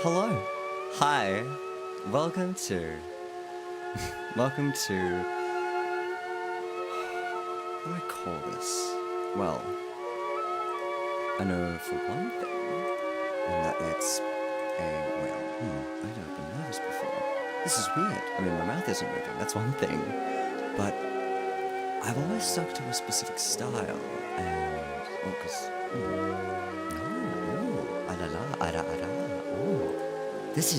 Hello. Hi. Welcome to... Welcome to... What do I call this? Well, I know for one thing, and that it's I've never been nervous before. This is weird. I mean, my mouth isn't moving, that's one thing. But I've always stuck to a specific style, and... Oh, because... This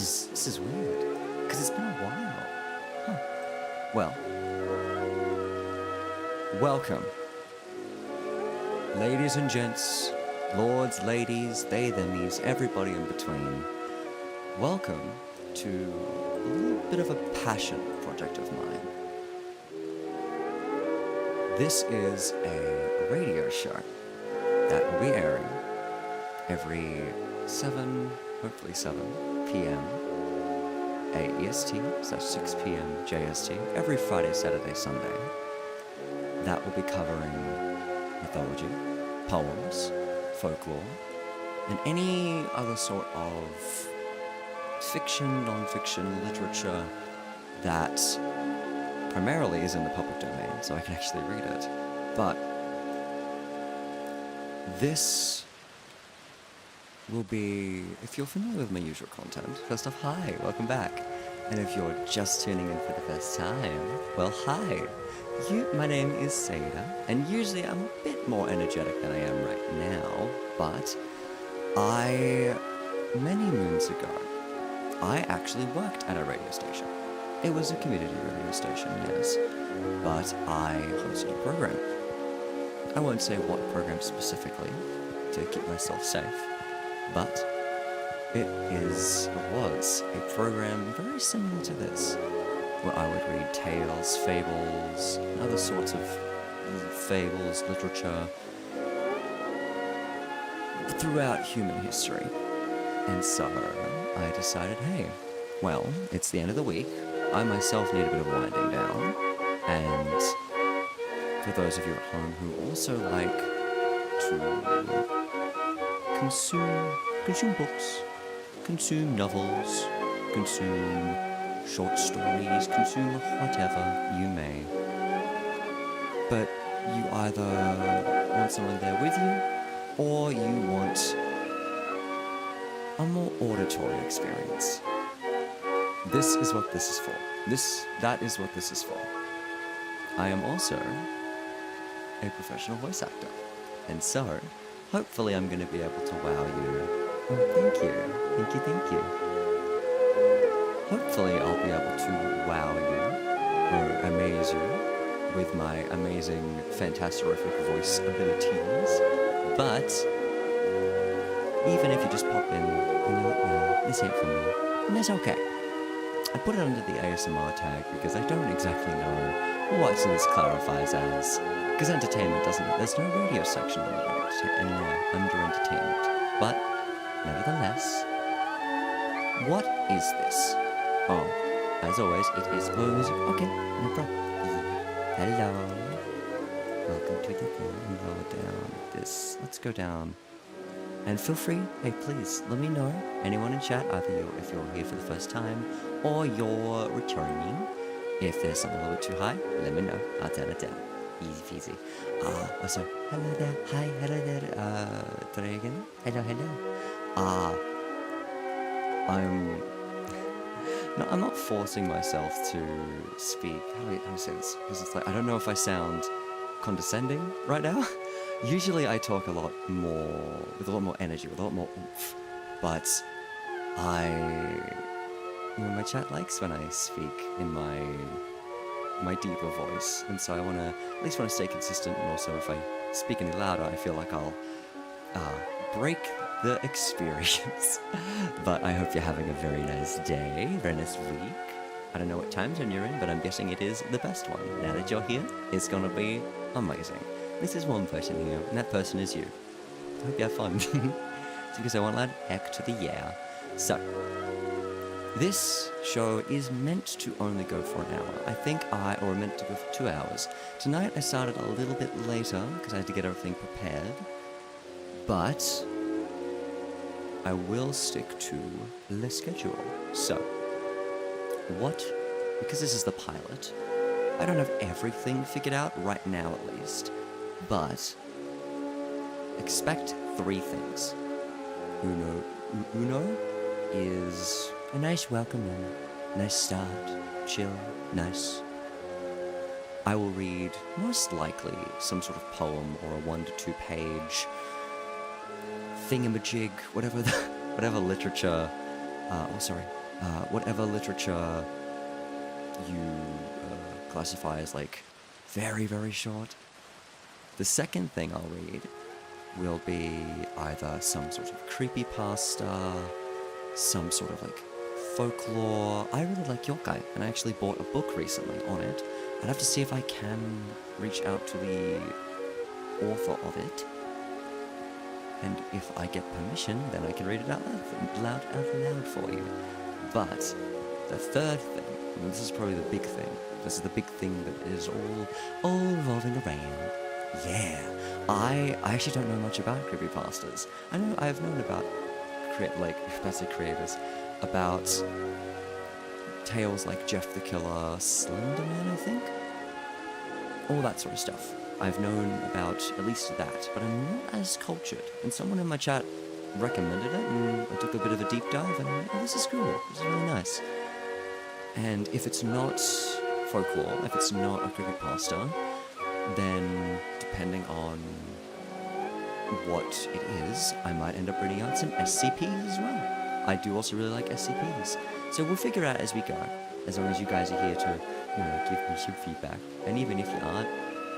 is weird, because it's been a while. Huh. Well, welcome. Ladies and gents, lords, ladies, they, themies, everybody in between. Welcome to a little bit of a passion project of mine. This is a radio show that will be airing every 7, hopefully 7 p.m. AEST/6 p.m. JST every Friday, Saturday, Sunday. That will be covering mythology, poems, folklore, and any other sort of fiction, non-fiction, literature that primarily is in the public domain, so I can actually read it. But this will be, if you're familiar with my usual content, first off, hi, welcome back. And if you're just tuning in for the first time, well, hi. My name is Seira, and usually I'm a bit more energetic than I am right now, but many moons ago, I actually worked at a radio station. It was a community radio station, yes, but I hosted a program. I won't say what program specifically, to keep myself safe, but it was a program very similar to this, where I would read tales, fables, and other sorts of fables, literature, throughout human history. And so I decided, hey, well, it's the end of the week, I myself need a bit of winding down, and for those of you at home who also like to consume books, consume novels, consume short stories, consume whatever you may. But you either want someone there with you, or you want a more auditory experience. This is what this is for. That is what this is for. I am also a professional voice actor, and so hopefully I'm going to be able to wow you. Oh, thank you. Hopefully I'll be able to wow you, or amaze you, with my amazing, fantastic voice abilities. But even if you just pop in and you're like, no, this ain't for me, and that's okay. I put it under the ASMR tag because I don't exactly know what this clarifies as. Because entertainment there's no radio section under entertainment. But, nevertheless, what is this? Oh, as always, it is music. Okay, no problem. Hello. Welcome to the thing. Go down this. Let's go down. And feel free, hey, please, let me know, anyone in chat, either if you're here for the first time, or you're returning. If there's something a little bit too high, let me know. I'll turn it down. Easy peasy. Also, hello there. Hi, hello there. Try again. Hello. I'm not forcing myself to speak. How do I say this? Because it's like, I don't know if I sound condescending right now. Usually I talk with a lot more energy, with a lot more oomph. But my chat likes when I speak in my deeper voice, and so I at least want to stay consistent, and also if I speak any louder, I feel like I'll break the experience. But I hope you're having a very nice day, very nice week. I don't know what time zone you're in, but I'm guessing it is the best one. Now that you're here, it's gonna be amazing. This is one person here, and that person is you. I hope you have fun. It's because I want to add heck to the yeah. So, this show is meant to only go for an hour. Or meant to go for 2 hours. Tonight I started a little bit later, because I had to get everything prepared. But I will stick to the schedule. So, because this is the pilot, I don't have everything figured out right now at least, but expect 3 things. Uno is a nice welcome and nice start, chill, nice. I will read, most likely, some sort of poem or a 1 to 2 page thingamajig, whatever literature, whatever literature you classify as like very, very short. The second thing I'll read will be either some sort of creepypasta, some sort of like folklore. I really like yokai, and I actually bought a book recently on it. I'd have to see if I can reach out to the author of it, and if I get permission, then I can read it out loud for you. But the third thing, and this is probably the big thing, this is the big thing that is all revolving around. Yeah, I actually don't know much about creepypastas. I've known about creators, about tales like Jeff the Killer, Slenderman, I think, all that sort of stuff. I've known about at least that, but I'm not as cultured. And someone in my chat recommended it, and I took a bit of a deep dive, and this is cool. This is really nice. And if it's not folklore, if it's not a creepypasta, then depending on what it is, I might end up reading out some SCPs as well. I do also really like SCPs. So we'll figure out as we go, as long as you guys are here to, give me some feedback. And even if you aren't,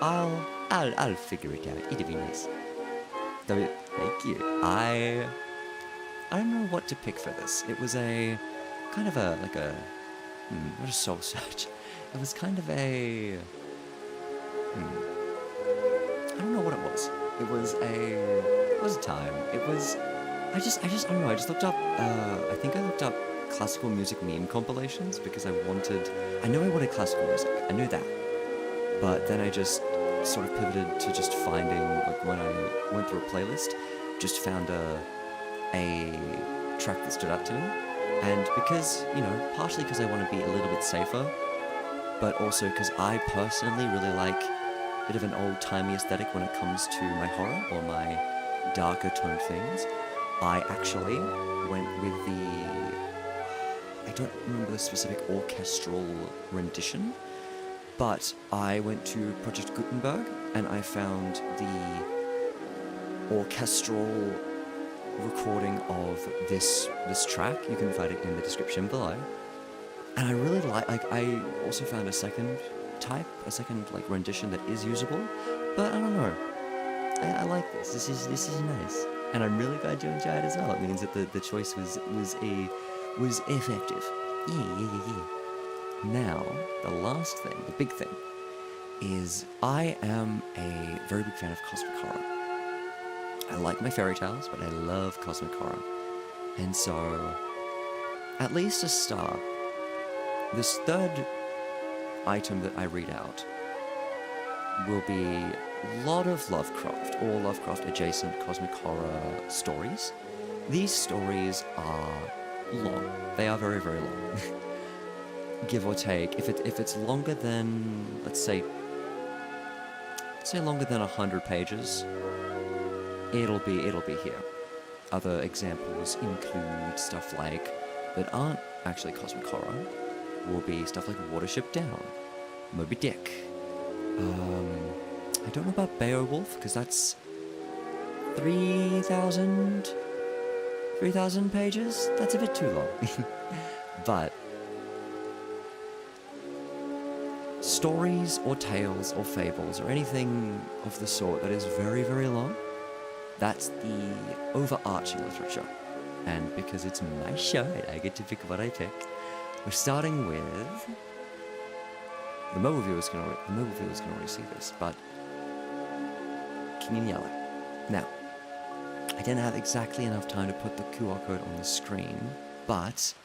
I'll figure it out. It'll be nice. Thank you. I don't know what to pick for this. It was a kind of not a soul search. It was kind of a I don't know what it was. It was a time. It was I don't know. I just looked up I think I looked up classical music meme compilations because I know I wanted classical music. I knew that. But then I just sort of pivoted to just finding, like when I went through a playlist, just found a track that stood out to me. And because, partially because I want to be a little bit safer, but also because I personally really like a bit of an old-timey aesthetic when it comes to my horror or my darker toned things, I actually went with I don't remember the specific orchestral rendition, but I went to Project Gutenberg and I found the orchestral recording of this track. You can find it in the description below. And I really I also found a second rendition that is usable, but I don't know. I like this. This is nice, and I'm really glad you enjoyed it as well. It means that the choice was effective. Yeah. Now, the last thing, the big thing, is I am a very big fan of cosmic horror. I like my fairy tales, but I love cosmic horror. And so, at least to start, this third item that I read out will be a lot of Lovecraft, or Lovecraft-adjacent cosmic horror stories. These stories are long. They are very, very long. Give or take. If it's longer than, let's say longer than 100 pages, it'll be here. Other examples include stuff like that aren't actually cosmic horror. Will be stuff like Watership Down, Moby Dick. I don't know about Beowulf because that's 3,000 pages. That's a bit too long. But stories or tales or fables or anything of the sort that is very, very long, that's the overarching literature. And because it's my show and I get to pick what I pick, we're starting with the mobile viewers can already see this, but King in Yellow. Now, I didn't have exactly enough time to put the QR code on the screen, but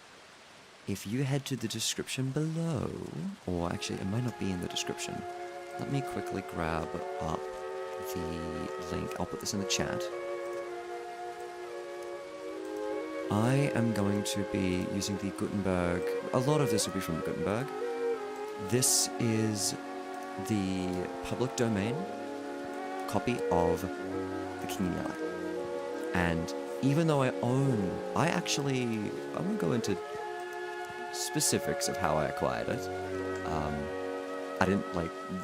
if you head to the description below, or actually it might not be in the description, let me quickly grab up the link. I'll put this in the chat. I am going to be using the Gutenberg. A lot of this will be from the Gutenberg. This is the public domain copy of The King in Yellow. And even though I won't go into specifics of how I acquired it. I didn't,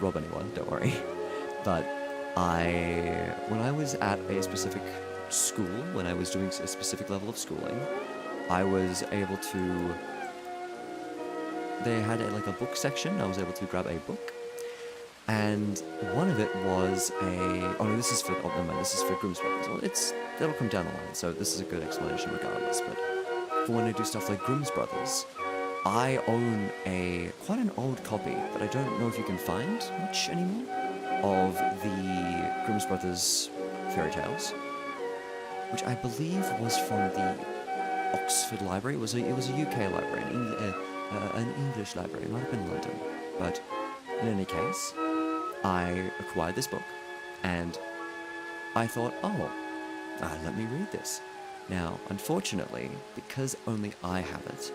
rob anyone, don't worry. But when I was at a specific school, when I was doing a specific level of schooling, I was able to... They had a book section. I was able to grab a book. And one of it was this is for Grimm's Brothers. Well, that'll come down the line, so this is a good explanation regardless. But for when I do stuff like Grimm's Brothers, I own quite an old copy that I don't know if you can find much anymore, of the Grimm's Brothers fairy tales, which I believe was from the Oxford Library. It was a UK library, an English library. It might have been London, but in any case, I acquired this book, and I thought, let me read this. Now, unfortunately, because only I have it,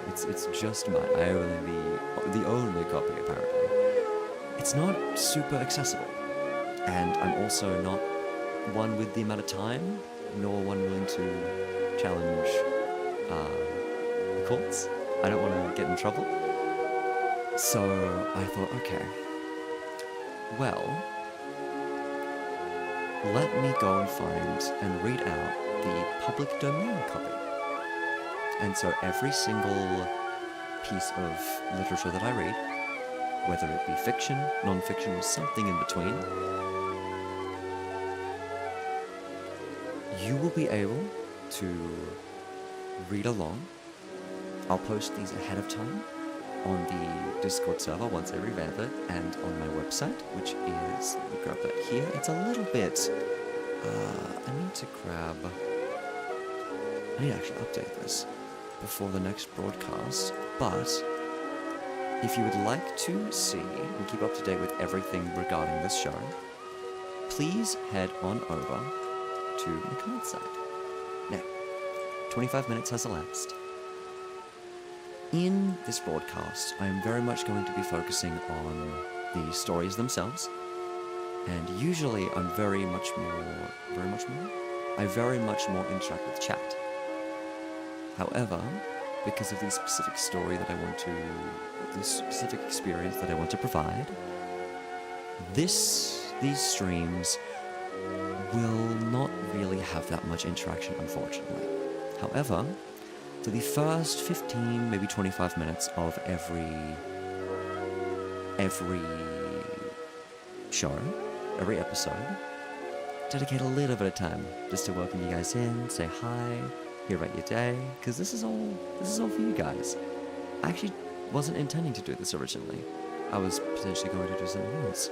it's just mine. I own the only copy, apparently. It's not super accessible, and I'm also not one with the amount of time, nor one willing to challenge the courts. I don't want to get in trouble. So I thought, okay, well, let me go and find and read out the public domain copy. And so every single piece of literature that I read, whether it be fiction, non-fiction, or something in between, you will be able to read along. I'll post these ahead of time on the Discord server once I revamp it, and on my website, which is, let me grab that here. It's a little bit, I need to actually update this before the next broadcast, but if you would like to see and keep up to date with everything regarding this show, please head on over to the comment side. Now, 25 minutes has elapsed. In this broadcast, I am very much going to be focusing on the stories themselves, and usually I'm I very much more interact with chat. However, because of the specific story that the specific experience that I want to provide, these streams will not really have that much interaction, unfortunately. However, for the first 15, maybe 25 minutes of every show, every episode, dedicate a little bit of time just to welcome you guys in, say hi, hear about your day, because this is all for you guys. I actually wasn't intending to do this originally. I was potentially going to do something else,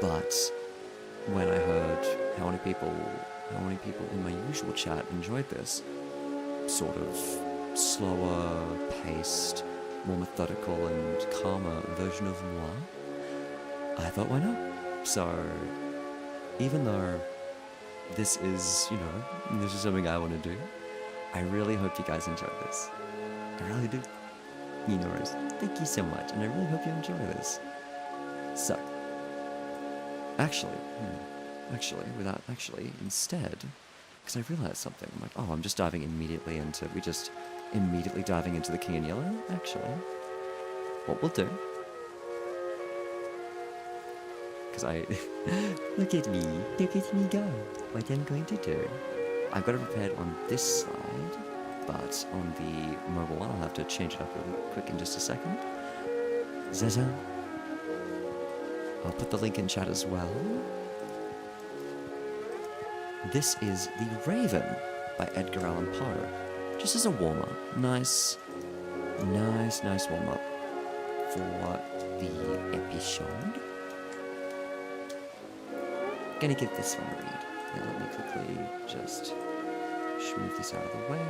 but when I heard how many people in my usual chat enjoyed this sort of slower paced, more methodical and calmer version of moi, I thought, why not? So even though this is something I want to do, I really hope you guys enjoy this. I really do. Rose, thank you so much, and I really hope you enjoy this. So, instead, because I realized something, I'm like, I'm just diving immediately into, diving into the King in Yellow. Actually, what we'll do, because look at me go. What I'm going to do, I've got it prepared on this side, but on the mobile one, I'll have to change it up really quick in just a second. Zaza. I'll put the link in chat as well. This is The Raven by Edgar Allan Poe. Just as a warm-up. Nice warm-up for the episode. Gonna give this one a read. Now let me quickly just move this out of the way.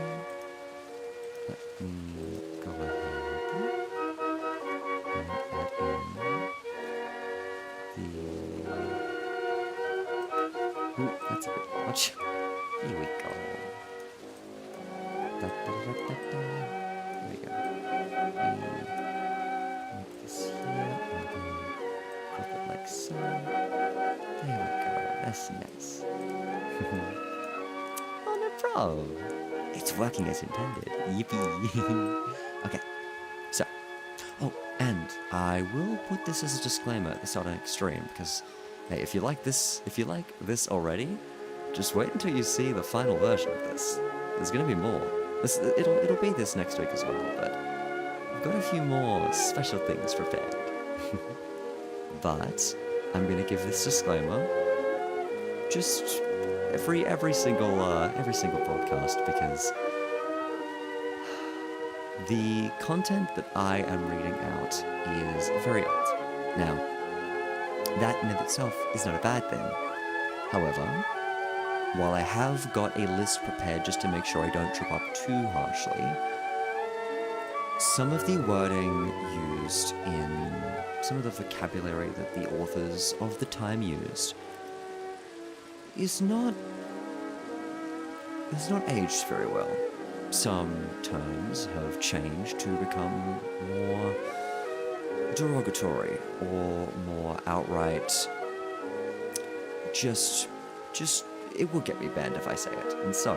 Let me go ahead and add in the... Ooh, that's a bit much. Here we go. There we go. Make this here, and then crop it like so. There we go. That's nice. Oh, no problem. It's working as intended. Yippee. Okay. So. Oh, and I will put this as a disclaimer at the start of next stream, because, hey, if you like this already, just wait until you see the final version of this. There's gonna be more. It'll be this next week as well, but I've got a few more special things prepared. But I'm gonna give this disclaimer just every single broadcast, because the content that I am reading out is very old. Now, that in of itself is not a bad thing. However, while I have got a list prepared just to make sure I don't trip up too harshly, some of the wording used in some of the vocabulary that the authors of the time used is not aged very well. Some terms have changed to become more derogatory or more outright just it will get me banned if I say it. And so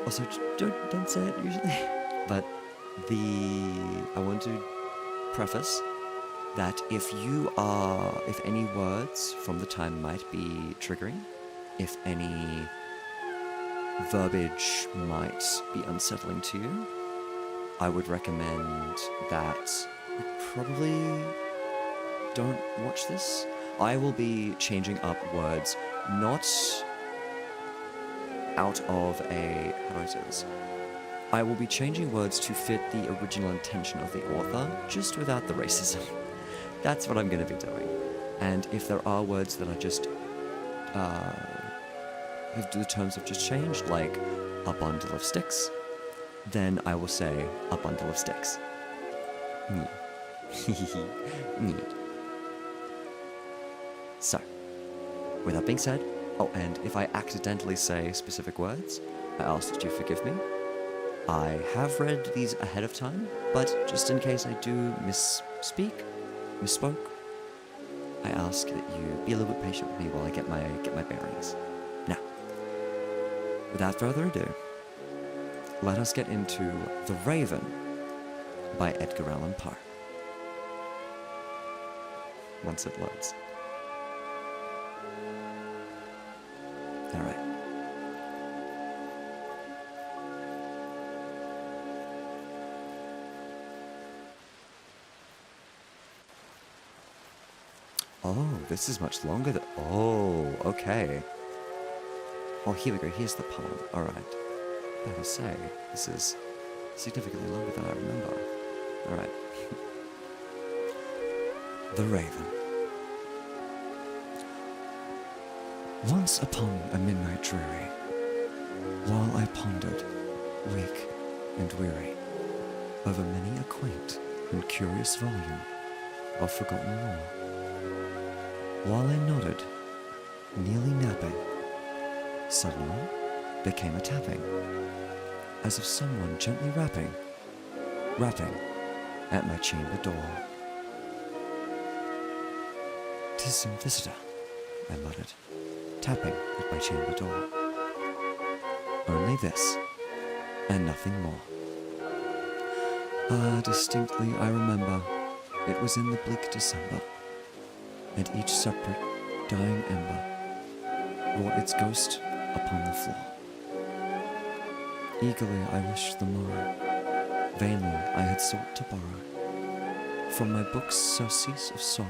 also don't say it usually. But I want to preface that if any words from the time might be triggering, if any verbiage might be unsettling to you, I would recommend that you probably don't watch this. I will be changing up words, not out of a... how do I say this? I will be changing words to fit the original intention of the author, just without the racism. That's what I'm going to be doing. And if there are words that are just... the terms have just changed, like a bundle of sticks, then I will say a bundle of sticks. Neat. So, with that being said, oh, and if I accidentally say specific words, I ask that you forgive me. I have read these ahead of time, but just in case I do misspoke, I ask that you be a little bit patient with me while I get my bearings. Now, without further ado, let us get into The Raven by Edgar Allan Poe. Once it loads. Alright. Oh, this is much longer than... oh, okay. Oh, here we go. Here's the poem. Alright. I gotta say, this is significantly longer than I remember. Alright. The Raven. Once upon a midnight dreary, while I pondered, weak and weary, over many a quaint and curious volume of forgotten lore, while I nodded, nearly napping, suddenly became a tapping, as of someone gently rapping at my chamber door. "'Tis some visitor," I muttered, tapping at my chamber door. Only this, and nothing more. Ah, distinctly I remember, it was in the bleak December, and each separate, dying ember wrought its ghost upon the floor. Eagerly I wished the morrow, vainly I had sought to borrow from my book's surcease of sorrow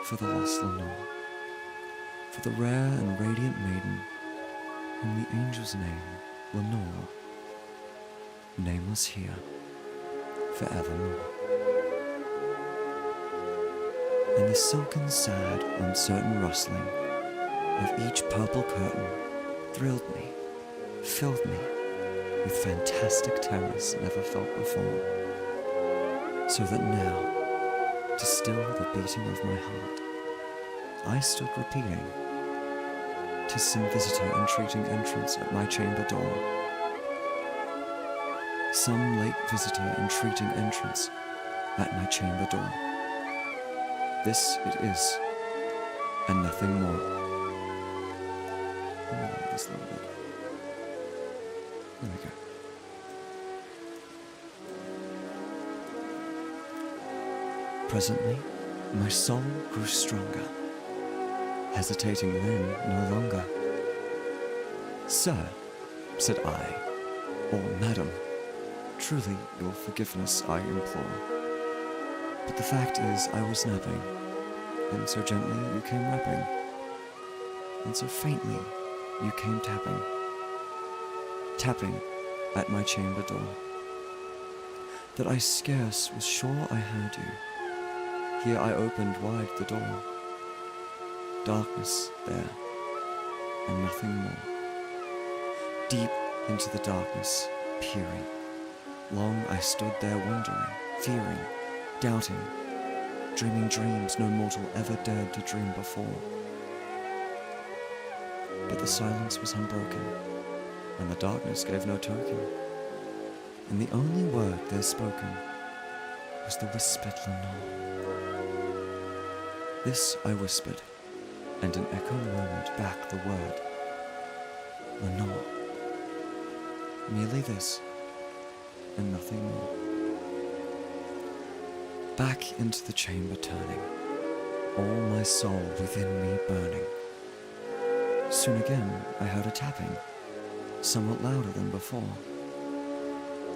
for the lost Lenore, for the rare and radiant maiden, whom the angel's name, Lenore, nameless here, forevermore. And the silken, sad, uncertain rustling of each purple curtain thrilled me, filled me with fantastic terrors never felt before, so that now, to still the beating of my heart, I stood repeating, 'Tis some visitor entreating entrance at my chamber door. Some late visitor entreating entrance at my chamber door. This it is, and nothing more. Let me lower this a little bit. There we go. Presently, my soul grew stronger, hesitating then no longer. Sir, said I, or madam, truly your forgiveness I implore. But the fact is I was napping, and so gently you came rapping, and so faintly you came tapping, tapping at my chamber door, that I scarce was sure I heard you. Here I opened wide the door. Darkness there, and nothing more. Deep into the darkness, peering. Long I stood there wondering, fearing, doubting, dreaming dreams no mortal ever dared to dream before. But the silence was unbroken, and the darkness gave no token, and the only word there spoken was the whispered Lenore. This I whispered, and an echo murmured back the word, Lenore. Merely this, and nothing more. Back into the chamber turning, all my soul within me burning. Soon again I heard a tapping, somewhat louder than before.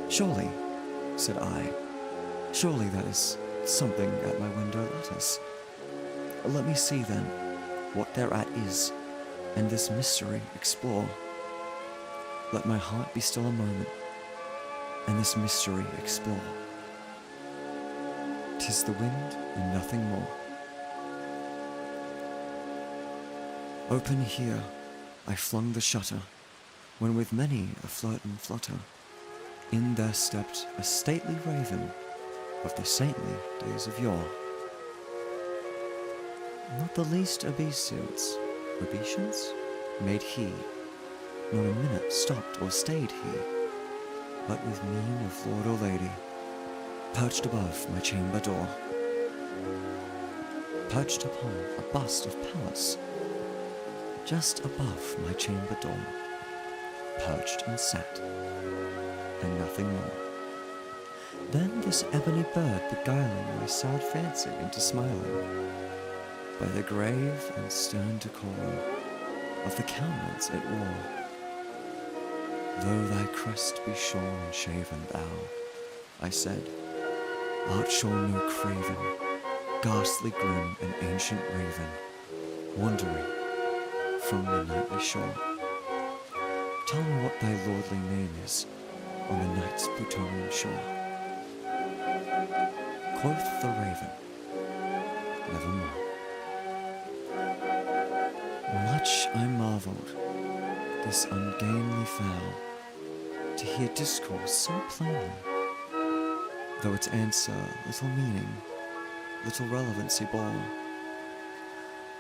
Surely, said I, surely that is something at my window lattice. Let me see then what thereat is, and this mystery explore. Let my heart be still a moment, and this mystery explore. 'Tis the wind and nothing more. Open here, I flung the shutter, when with many a flirt and flutter, in there stepped a stately raven of the saintly days of yore. Not the least obeisance made he, not a minute stopped or stayed he, but with mien of lord or lady, perched above my chamber door, perched upon a bust of Pallas, just above my chamber door, perched and sat, and nothing more. Then this ebony bird beguiling my sad fancy into smiling, by the grave and stern decorum of the countenance it wore. Though thy crest be shorn and shaven, thou, I said, art sure no craven, ghastly grim and ancient raven, wandering from the nightly shore. Tell me what thy lordly name is on the night's Plutonian shore. Quoth the raven, nevermore. Much I marvelled, this ungainly fowl, to hear discourse so plainly, though its answer little meaning, little relevancy bore.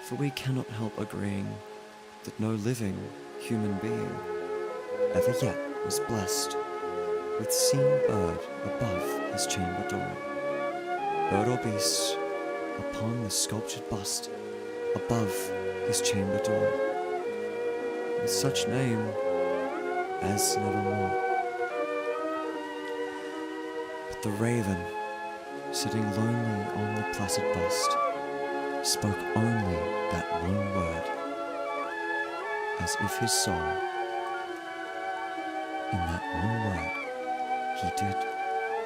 For we cannot help agreeing that no living human being ever yet was blessed with seeing bird above his chamber door, bird or beast upon the sculptured bust above his chamber door, with such name as nevermore. But the raven, sitting lonely on the placid bust, spoke only that one word, as if his soul, in that one word, he did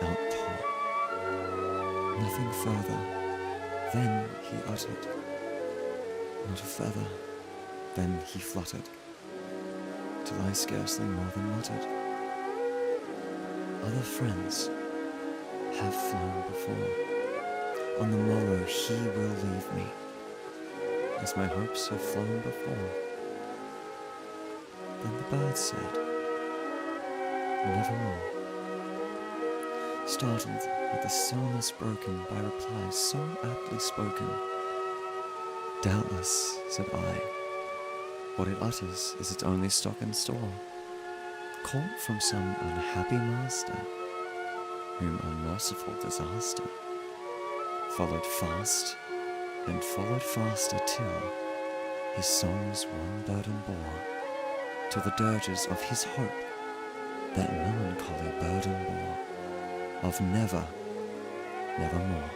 outpour. Nothing further then he uttered, not a feather then he fluttered, till I scarcely more than muttered, other friends have flown before, on the morrow he will leave me, as my hopes have flown before. Then the bird said, nevermore, startled at the stillness broken by replies so aptly spoken. Doubtless, said I, What it utters is its only stock and store, caught from some unhappy master, whom unmerciful disaster followed fast and followed faster till his song's one burden bore to the dirges of his hope that melancholy burden bore of never, nevermore.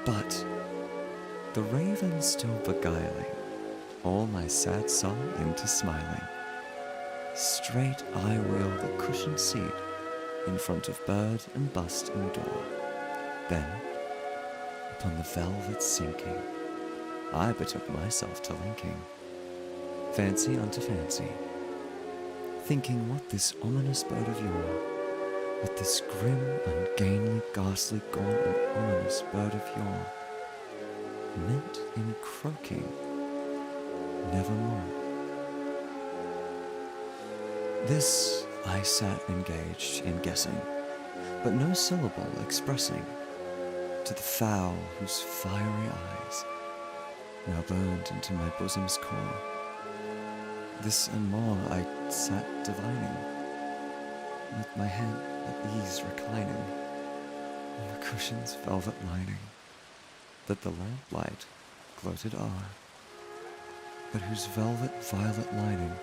But the raven still beguiling all my sad soul into smiling, straight I wheel the cushioned seat in front of bird and bust and door. Then, upon the velvet sinking, I betook myself to linking fancy unto fancy, thinking what this ominous bird of yore, what this grim, ungainly, ghastly, gaunt, and ominous bird of yore meant in croaking nevermore. This I sat engaged in guessing, but no syllable expressing to the fowl whose fiery eyes now burned into my bosom's core. This and more I sat divining, with my head at ease reclining on the cushion's velvet lining, that the lamplight gloated o'er, but whose velvet violet lining,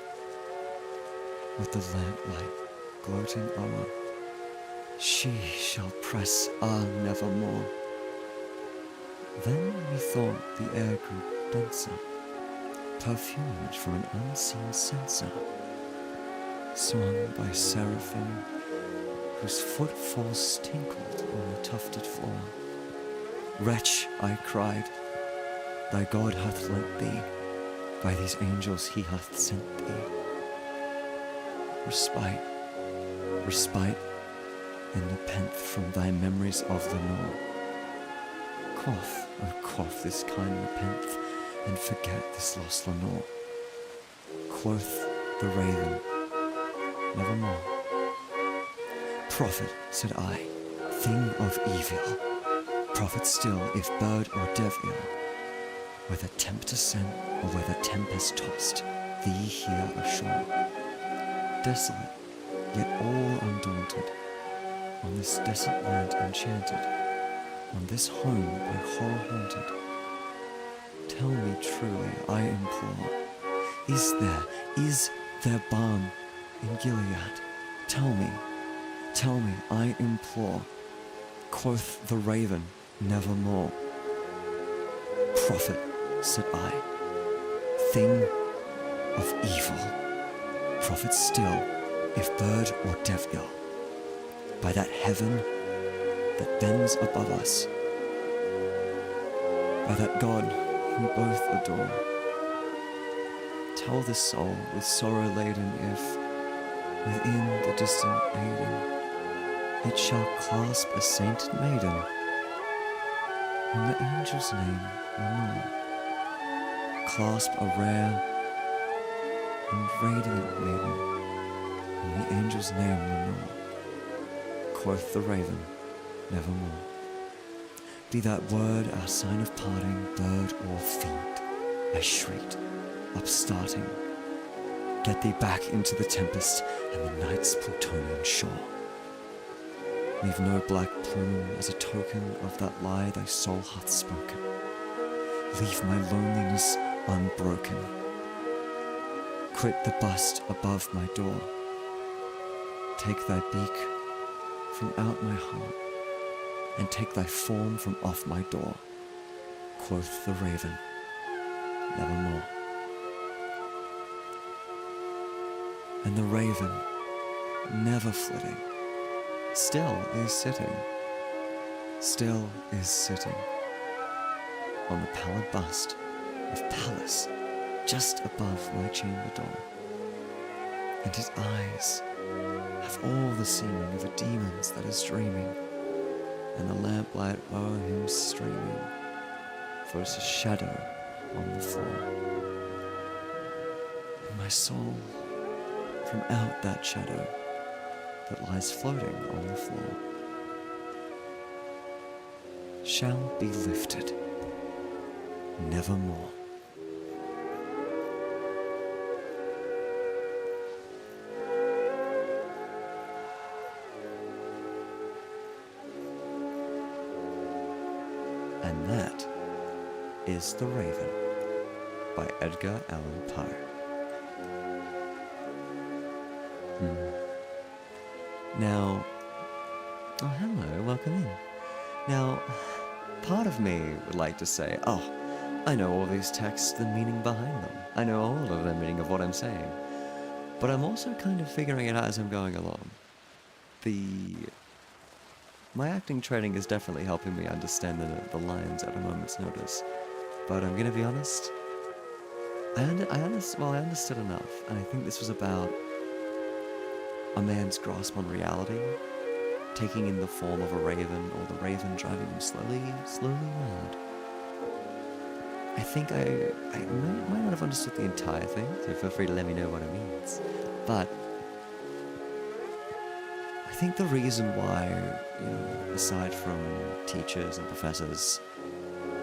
with the lamplight gloating o'er, she shall press nevermore. Then methought the air grew denser, perfumed from an unseen censer, swung by seraphim, whose footfalls tinkled on the tufted floor. Wretch, I cried, thy God hath lent thee, by these angels he hath sent thee respite, respite, and nepenthe from thy memories of Lenore. Quaff, oh quaff this kind nepenthe, and forget this lost Lenore. Quoth the raven, nevermore. Prophet, said I, thing of evil, prophet still, if bird or devil, whether tempter sent or whether tempest tossed thee here ashore, desolate, yet all undaunted, on this desolate land enchanted, on this home by horror haunted. Tell me truly, I implore, is there balm in Gilead? Tell me, I implore. Quoth the raven, nevermore. Prophet, said I, thing of evil, prophet still, if bird or devil, by that heaven that bends above us, by that God we both adore. Tell this soul with sorrow laden if, within the distant Aiden, it shall clasp a sainted maiden, in the angel's name Lenore, clasp a rare and radiant maiden, in the angel's name Lenore. Quoth the raven, nevermore. Be that word our sign of parting, bird or fiend, I shrieked, upstarting. Get thee back into the tempest and the night's Plutonian shore. Leave no black plume as a token of that lie thy soul hath spoken. Leave my loneliness unbroken. Quit the bust above my door. Take thy beak from out my heart, and take thy form from off my door. Quoth the raven, nevermore. And the raven, never flitting, still is sitting on the pallid bust of Pallas just above my chamber door. And his eyes have all the seeming of a demon's that is dreaming, and the lamplight o'er him streaming throws a shadow on the floor. And my soul, from out that shadow that lies floating on the floor, shall be lifted nevermore. and that is The Raven by Edgar Allan Poe. Now, oh hello, welcome in. Now, part of me would like to say, oh, I know all these texts, the meaning behind them. I know all of the meaning of what I'm saying. But I'm also kind of figuring it out as I'm going along. My acting training is definitely helping me understand the lines at a moment's notice. But I'm gonna be honest, I understood enough, and I think this was about a man's grasp on reality, taking in the form of a raven, or the raven driving him slowly around. I think I might not have understood the entire thing, so feel free to let me know what it means. But I think the reason why, aside from teachers and professors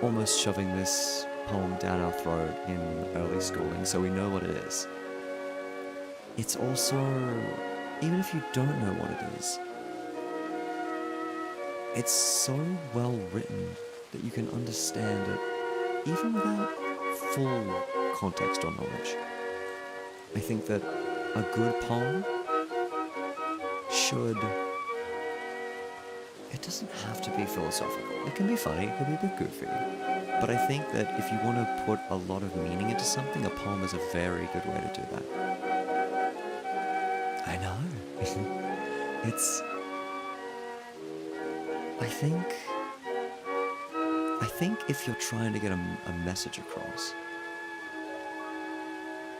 almost shoving this poem down our throat in early schooling so we know what it is, it's also, even if you don't know what it is, it's so well written that you can understand it even without full context or knowledge. I think that a good poem it doesn't have to be philosophical. It can be funny, it can be a bit goofy. But I think that if you want to put a lot of meaning into something, a poem is a very good way to do that. I know. I think if you're trying to get a message across,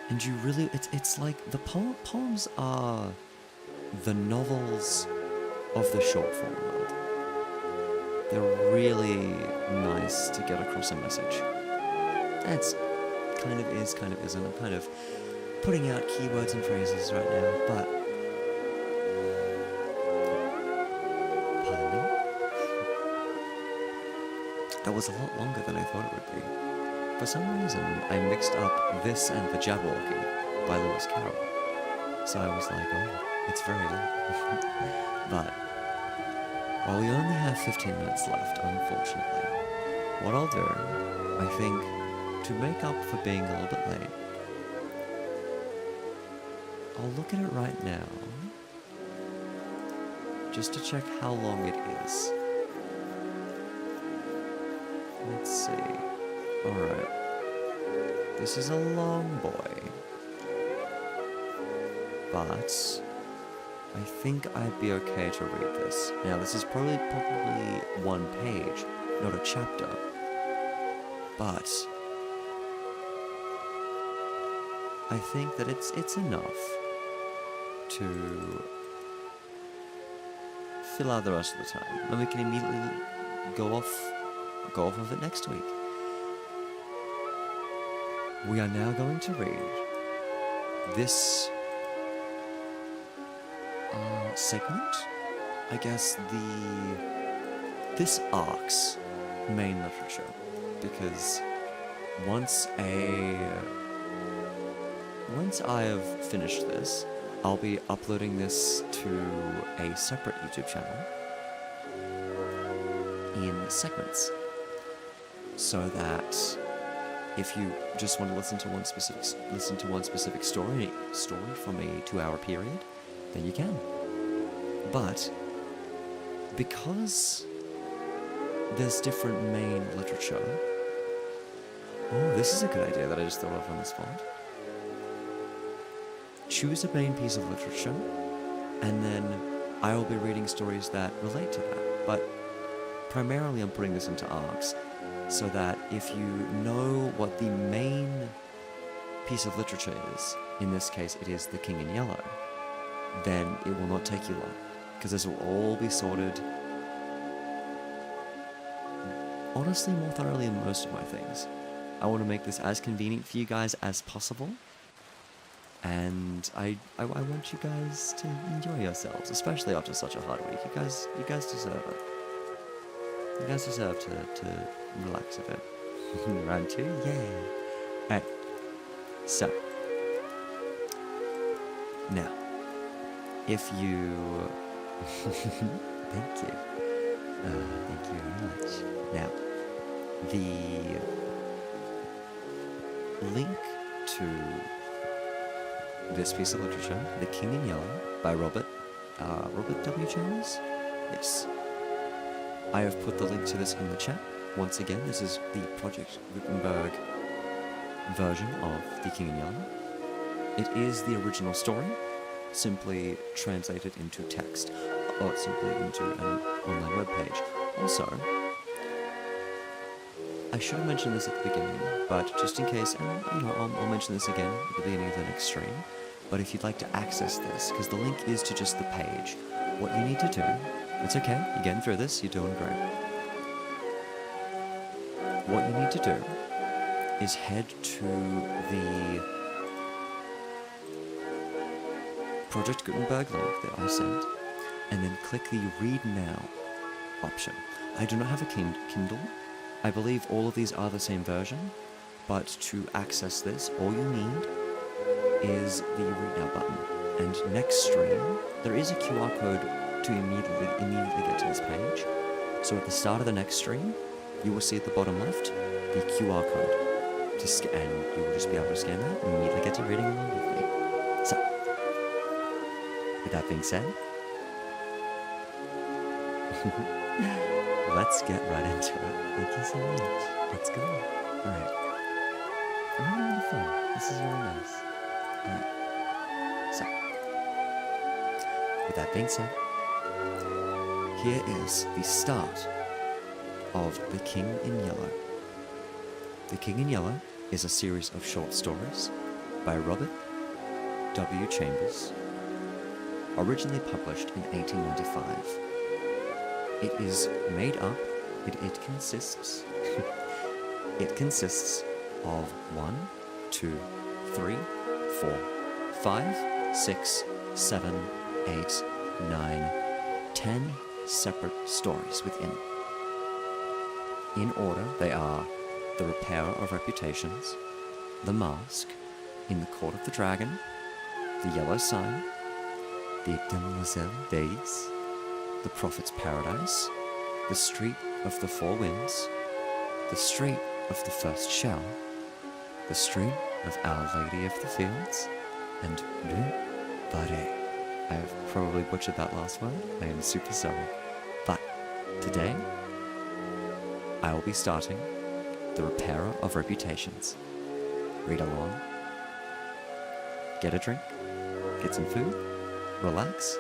and you really, it's like the poems are the novels of the short form world. They're really nice to get across a message. That's kind of is, kind of isn't. I'm kind of putting out keywords and phrases right now, but pardon me? That was a lot longer than I thought it would be. For some reason, I mixed up this and The Jabberwocky by Lewis Carroll. So I was like, oh, it's very long. But while we only have 15 minutes left, unfortunately, what I'll do, I think, to make up for being a little bit late, I'll look at it right now, just to check how long it is. Let's see. Alright. This is a long boy. But I think I'd be okay to read this. Now, this is probably one page, not a chapter. But I think that it's enough to fill out the rest of the time. And we can immediately go off of it next week. We are now going to read this segment, I guess this arc's main literature, because once I have finished this, I'll be uploading this to a separate YouTube channel in segments, so that if you just want to listen to one specific story from a 2-hour period, then you can. But because there's different main literature, oh, this is a good idea that I just thought of on the spot. Choose a main piece of literature, and then I will be reading stories that relate to that. But primarily I'm putting this into arcs, so that if you know what the main piece of literature is, in this case it is The King in Yellow, then it will not take you long, because this will all be sorted, honestly, more thoroughly than most of my things. I want to make this as convenient for you guys as possible, and I want you guys to enjoy yourselves, especially after such a hard week. You guys deserve it. You guys deserve to relax a bit. Round 2? Yeah. Alright. So. Now. If you... Thank you. Thank you very much. Now, The link to this piece of literature, The King in Yellow, by Robert W. Jones? Yes. I have put the link to this in the chat. Once again, this is the Project Gutenberg version of The King in Yellow. It is the original story, simply translated into text, or simply into an online webpage. Also, I should have mentioned this at the beginning, but just in case, and I'll mention this again at the beginning of the next stream, but if you'd like to access this, because the link is to just the page, what you need to do, it's okay, you're getting through this, you're doing great. What you need to do is head to the Project Gutenberg link that I sent, and then click the Read Now option. I do not have a Kindle. I believe all of these are the same version, but to access this, all you need is the Read Now button. And next stream, there is a QR code to immediately get to this page. So at the start of the next stream, you will see at the bottom left the QR code to and you will just be able to scan that and immediately get to reading along with me. So, with that being said, let's get right into it. Thank you so much. Let's go. Alright. I'm having a lot of fun. This is really nice. Alright. So, with that being said, here is the start of The King in Yellow. The King in Yellow is a series of short stories by Robert W. Chambers, originally published in 1895. It is made up, it consists of 1, 2, 3, 4, 5, 6, 7, 8, 9, 10 separate stories within. In order, they are The Repairer of Reputations, The Mask, In the Court of the Dragon, The Yellow Sign, The Demoiselle Days, The Prophet's Paradise, The Street of the Four Winds, The Street of the First Shell, The Street of Our Lady of the Fields, and Le Barret. I have probably butchered that last word. I am super sorry. But today, I will be starting The Repairer of Reputations. Read along, get a drink, get some food, relax,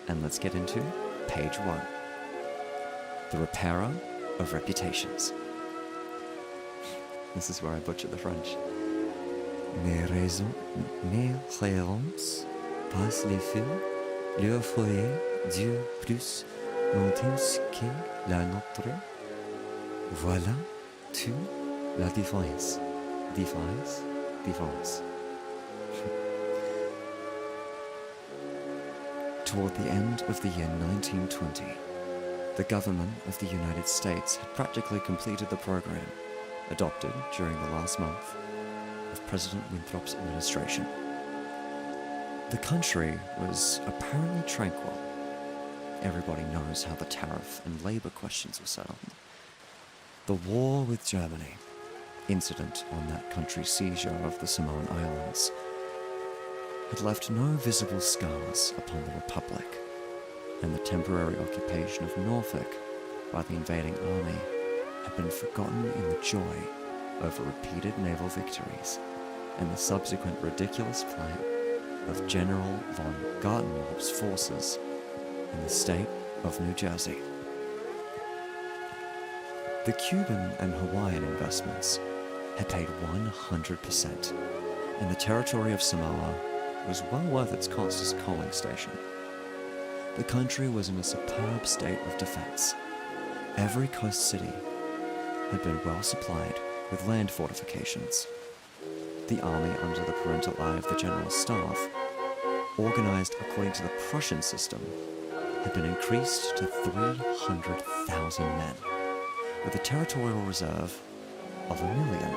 and let's get into page 1. The Repairer of Reputations. This is where I butcher the French. Mes raisons passent les feux, leur foyer dure plus longtemps que la nôtre. Voilà toute la différence. Différence. Toward the end of the year 1920, the government of the United States had practically completed the program adopted during the last month of President Winthrop's administration. The country was apparently tranquil. Everybody knows how the tariff and labor questions were settled. The war with Germany, incident on that country's seizure of the Samoan Islands, had left no visible scars upon the Republic, and the temporary occupation of Norfolk by the invading army had been forgotten in the joy over repeated naval victories and the subsequent ridiculous plight of General von Gartenlaub's forces in the state of New Jersey. The Cuban and Hawaiian investments had paid 100%, and the territory of Samoa was well worth its cost as a coaling station. The country was in a superb state of defense. Every coast city had been well supplied with land fortifications. The army, under the parental eye of the General Staff, organized according to the Prussian system, had been increased to 300,000 men, with a territorial reserve of 1 million,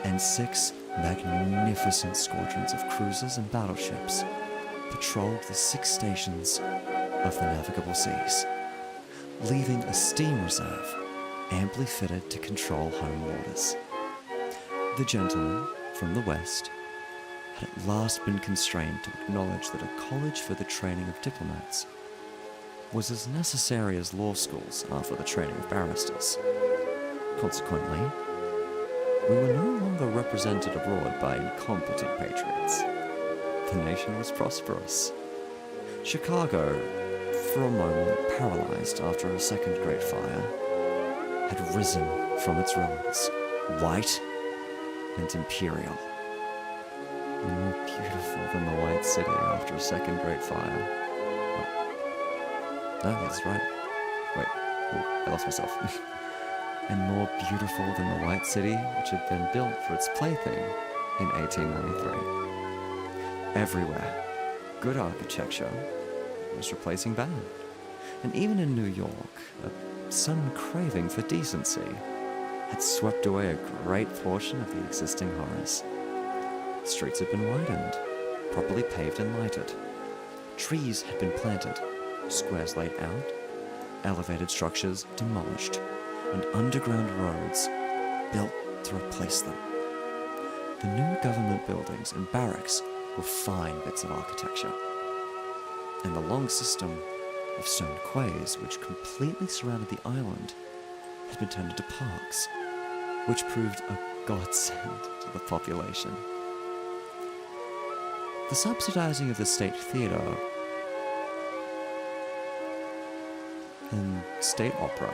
and 6 magnificent squadrons of cruisers and battleships patrolled the 6 stations of the navigable seas, leaving a steam reserve amply fitted to control home waters. The gentleman from the West had at last been constrained to acknowledge that a college for the training of diplomats was as necessary as law schools are for the training of barristers. Consequently, we were no longer represented abroad by incompetent patriots. The nation was prosperous. Chicago, for a moment paralyzed after a second Great Fire, had risen from its ruins, white and imperial. More beautiful than the White City after a second Great Fire. Oh. No, that's right. Wait, I lost myself. And more beautiful than the White City, which had been built for its plaything in 1893. Everywhere, good architecture was replacing bad. And even in New York, a sudden craving for decency had swept away a great portion of the existing horrors. Streets had been widened, properly paved and lighted. Trees had been planted, squares laid out, elevated structures demolished, and underground roads built to replace them. The new government buildings and barracks were fine bits of architecture. And the long system of stone quays which completely surrounded the island had been turned into parks, which proved a godsend to the population. The subsidizing of the state theater and state opera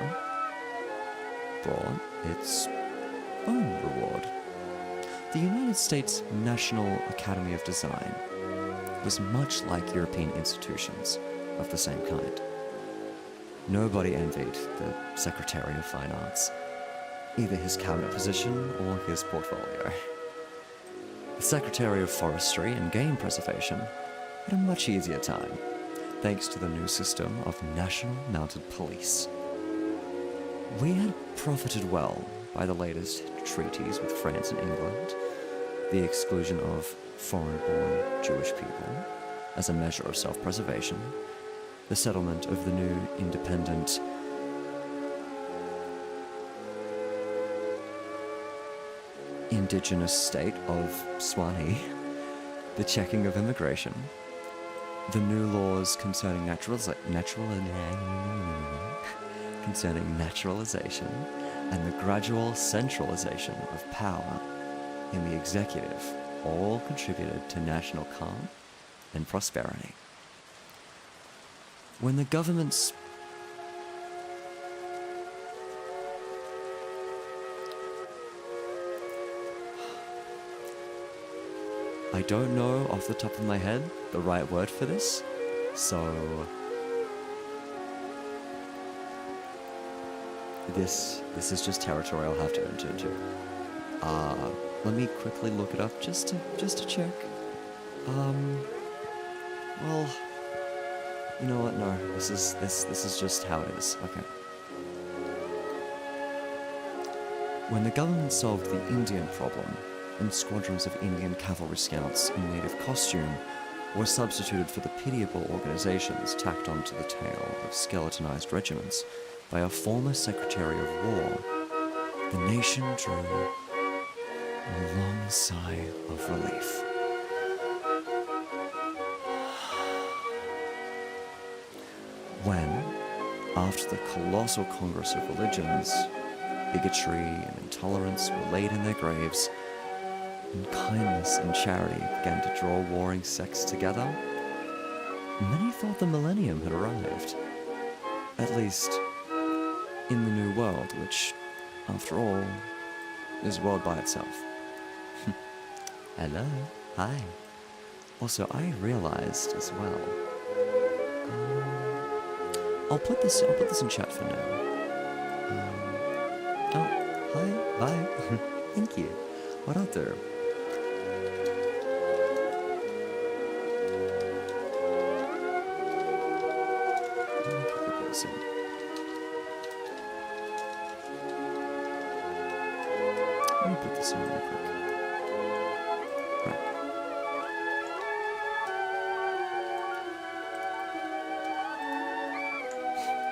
brought its own reward. The United States National Academy of Design was much like European institutions of the same kind. Nobody envied the Secretary of Fine Arts, either his cabinet position or his portfolio. The Secretary of Forestry and Game Preservation had a much easier time, thanks to the new system of National Mounted Police. We had profited well by the latest treaties with France and England, the exclusion of foreign-born Jewish people as a measure of self-preservation, the settlement of the new independent indigenous state of Swanee, the checking of immigration, the new laws concerning naturalization, and the gradual centralization of power in the executive all contributed to national calm and prosperity. When the government's I don't know off the top of my head the right word for this, so this is just territory I'll have to enter into. Let me quickly look it up just to check. Well, you know what? No, this is just how it is. Okay. When the government solved the Indian problem, and squadrons of Indian cavalry scouts in native costume were substituted for the pitiable organizations tacked onto the tail of skeletonized regiments by a former Secretary of War, the nation drew a long sigh of relief. When, after the colossal Congress of Religions, bigotry and intolerance were laid in their graves, and kindness and charity began to draw warring sects together, many thought the millennium had arrived. At least, in the New World, which, after all, is a world by itself. Hello. Hi. Also, I realized as well. I'll put this in chat for now. Oh, hi. Bye. Thank you. What I'll do. Let me put this in real quick. Right.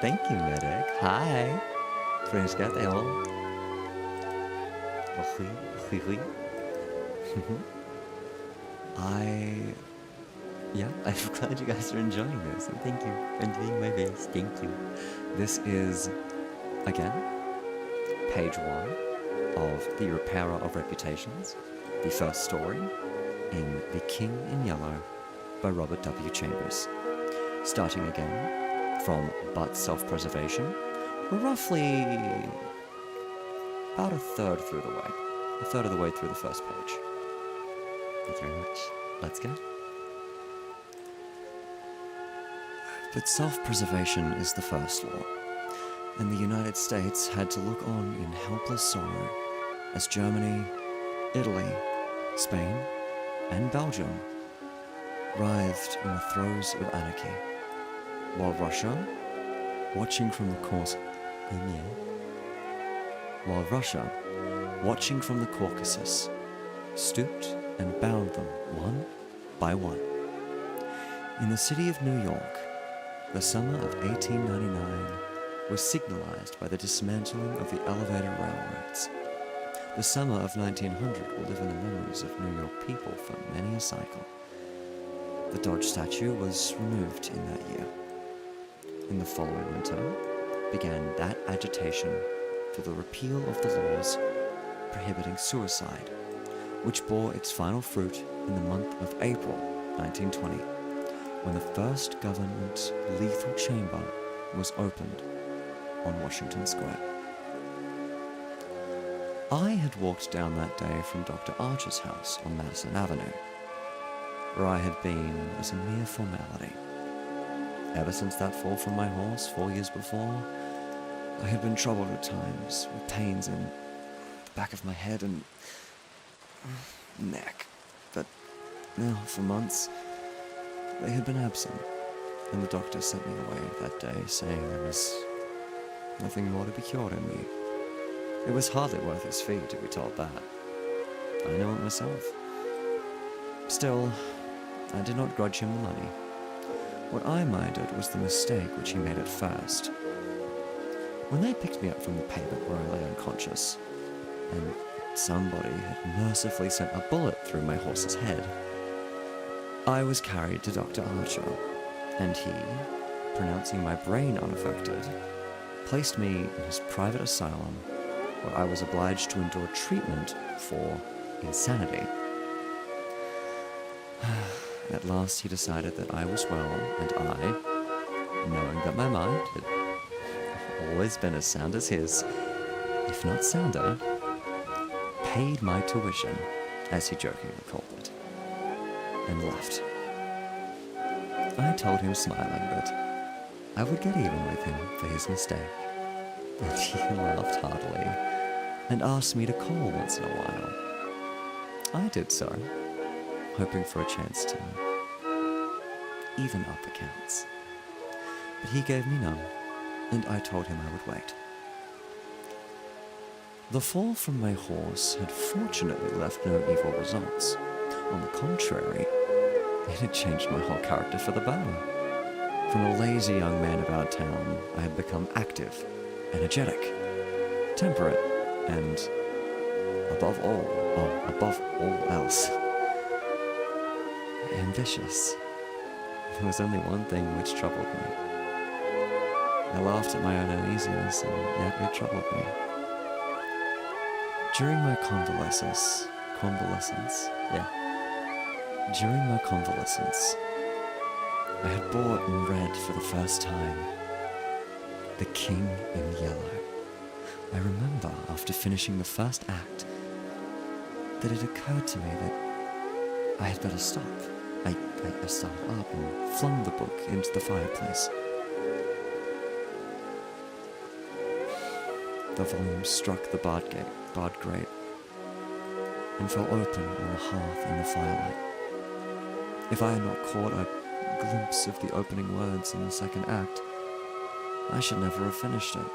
Thank you, Medic. Hi. Frescatelo. I'm glad you guys are enjoying this, and thank you. I'm doing my best. Thank you. This is, again, page 1 of The Repairer of Reputations, the first story in The King in Yellow by Robert W. Chambers. Starting again from But Self-Preservation, we're roughly about a third of the way through the first page. Thank you very much. Let's go. But self-preservation is the first law, and the United States had to look on in helpless sorrow as Germany, Italy, Spain, and Belgium writhed in the throes of anarchy, while Russia, watching from the Caucasus, stooped and bound them one by one. In the city of New York, the summer of 1899 was signalized by the dismantling of the elevated railroads. The summer of 1900 will live in the memories of New York people for many a cycle. The Dodge statue was removed in that year. In the following winter began that agitation for the repeal of the laws prohibiting suicide, which bore its final fruit in the month of April 1920, when the first government lethal chamber was opened on Washington Square. I had walked down that day from Dr. Archer's house on Madison Avenue, where I had been as a mere formality. Ever since that fall from my horse 4 years before, I had been troubled at times with pains in the back of my head and neck, but now for months they had been absent, and the doctor sent me away that day saying there was nothing more to be cured in me. It was hardly worth his fee to be told that. I know it myself. Still, I did not grudge him the money. What I minded was the mistake which he made at first. When they picked me up from the pavement where I lay unconscious, and somebody had mercifully sent a bullet through my horse's head, I was carried to Dr. Archer, and he, pronouncing my brain unaffected, placed me in his private asylum, where I was obliged to endure treatment for insanity. At last he decided that I was well, and I, knowing that my mind had always been as sound as his, if not sounder, paid my tuition, as he jokingly called it, and left. I told him, smiling, that I would get even with him for his mistake, and he laughed heartily and asked me to call once in a while. I did so, hoping for a chance to even up accounts. But he gave me none, and I told him I would wait. The fall from my horse had fortunately left no evil results. On the contrary, it had changed my whole character for the better. From a lazy young man about town, I had become active, energetic, temperate, and above all else, ambitious. There was only one thing which troubled me. I laughed at my own uneasiness, and yet it troubled me. During my convalescence, I had bought and read for the first time The King in Yellow. I remember, after finishing the first act, that it occurred to me that I had better stop. I started up and flung the book into the fireplace. The volume struck the barred grate and fell open on the hearth in the firelight. If I had not caught a glimpse of the opening words in the second act, I should never have finished it.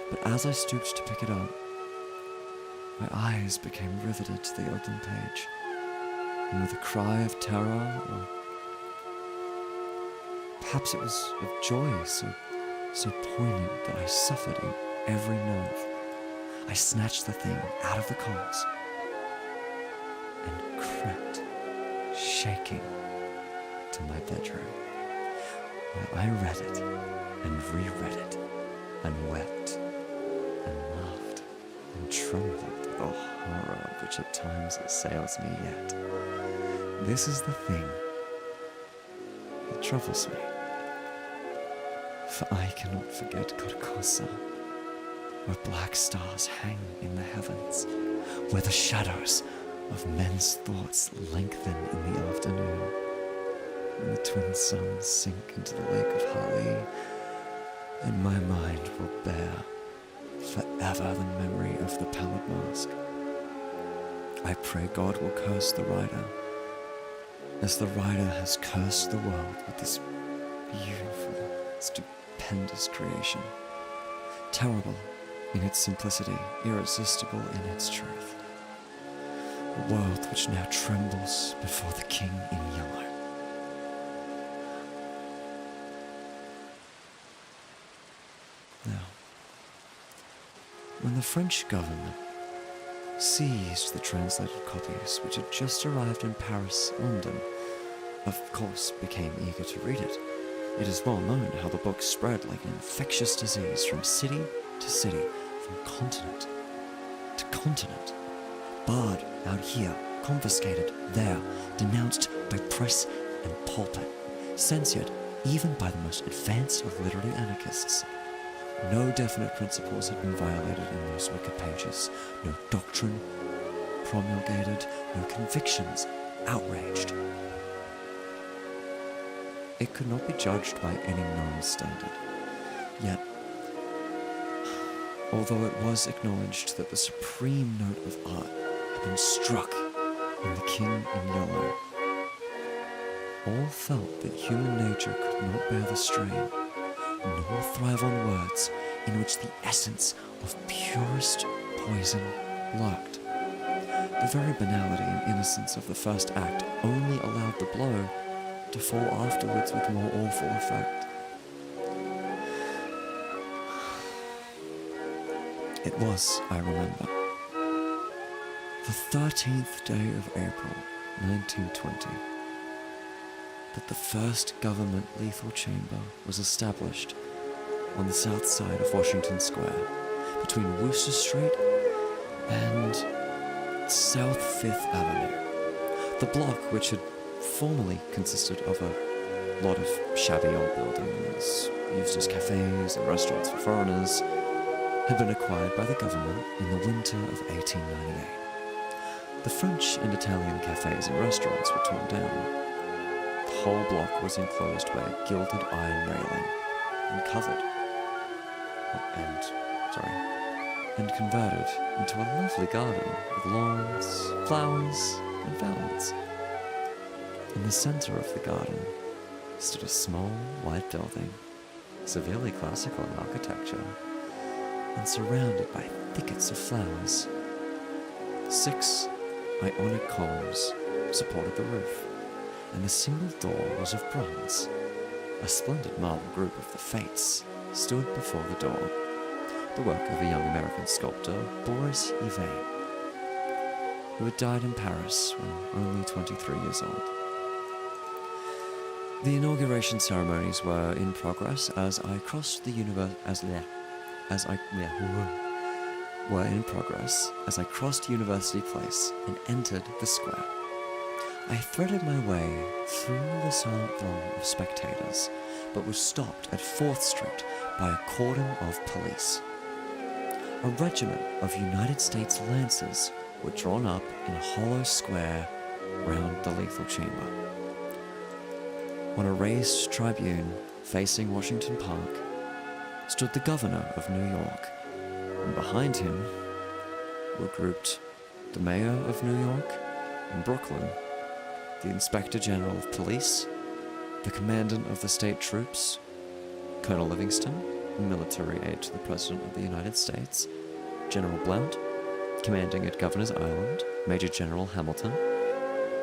But as I stooped to pick it up, my eyes became riveted to the open page, and with a cry of terror, or perhaps it was of joy so poignant that I suffered every nerve. I snatched the thing out of the coals and crept, shaking, to my bedroom, where I read it and reread it and wept and laughed and trembled with the horror which at times assails me yet. This is the thing that troubles me, for I cannot forget Carcosa, where black stars hang in the heavens, where the shadows of men's thoughts lengthen in the afternoon, when the twin suns sink into the lake of Hali, and my mind will bear forever the memory of the pallid mask. I pray God will curse the rider, as the rider has cursed the world with this beautiful, stupendous creation, terrible in its simplicity, irresistible in its truth. A world which now trembles before the king in yellow. Now, when the French government seized the translated copies which had just arrived in Paris, London, of course became eager to read it. It is well known how the book spread like an infectious disease from city to city, from continent to continent. Barred out here, confiscated there, denounced by press and pulpit, censored even by the most advanced of literary anarchists. No definite principles had been violated in those wicked pages, no doctrine promulgated, no convictions outraged. It could not be judged by any known standard. Yet, although it was acknowledged that the supreme note of art had been struck in the King in Yellow, all felt that human nature could not bear the strain, nor thrive on words in which the essence of purest poison lurked. The very banality and innocence of the first act only allowed the blow to fall afterwards with more awful effect. It was, I remember, the 13th day of April, 1920, that the first government lethal chamber was established on the south side of Washington Square, between Wooster Street and South Fifth Avenue. The block, which had formerly consisted of a lot of shabby old buildings used as cafes and restaurants for foreigners, had been acquired by the government in the winter of 1898. The French and Italian cafes and restaurants were torn down. The whole block was enclosed by a gilded iron railing and covered, and converted into a lovely garden with lawns, flowers, and fountains. In the center of the garden stood a small white building, severely classical in architecture, and surrounded by thickets of flowers. 6 Ionic columns supported the roof, and the single door was of bronze. A splendid marble group of the Fates stood before the door, the work of a young American sculptor, Boris Hehe, who had died in Paris when only 23 years old. The inauguration ceremonies were in progress as I crossed the University Place and entered the square. I threaded my way through the silent throng of spectators, but was stopped at 4th Street by a cordon of police. A regiment of United States Lancers were drawn up in a hollow square round the lethal chamber. On a raised tribune facing Washington Park stood the governor of New York, and behind him were grouped the mayor of New York and Brooklyn, the inspector general of police, the commandant of the state troops, Colonel Livingston, military aide to the President of the United States, General Blount, commanding at Governor's Island, Major General Hamilton,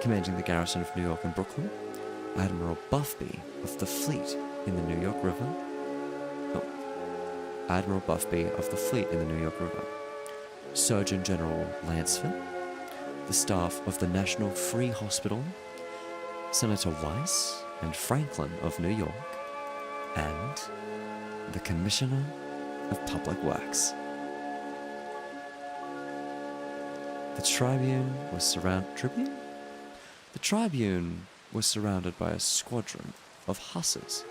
commanding the garrison of New York and Brooklyn, Admiral Buffby of the fleet in the New York River, Admiral Buffby of the fleet in the New York River, Surgeon General Lansford, the staff of the National Free Hospital, Senator Weiss and Franklin of New York, and the Commissioner of Public Works. The Tribune was surrounded by a squadron of hussars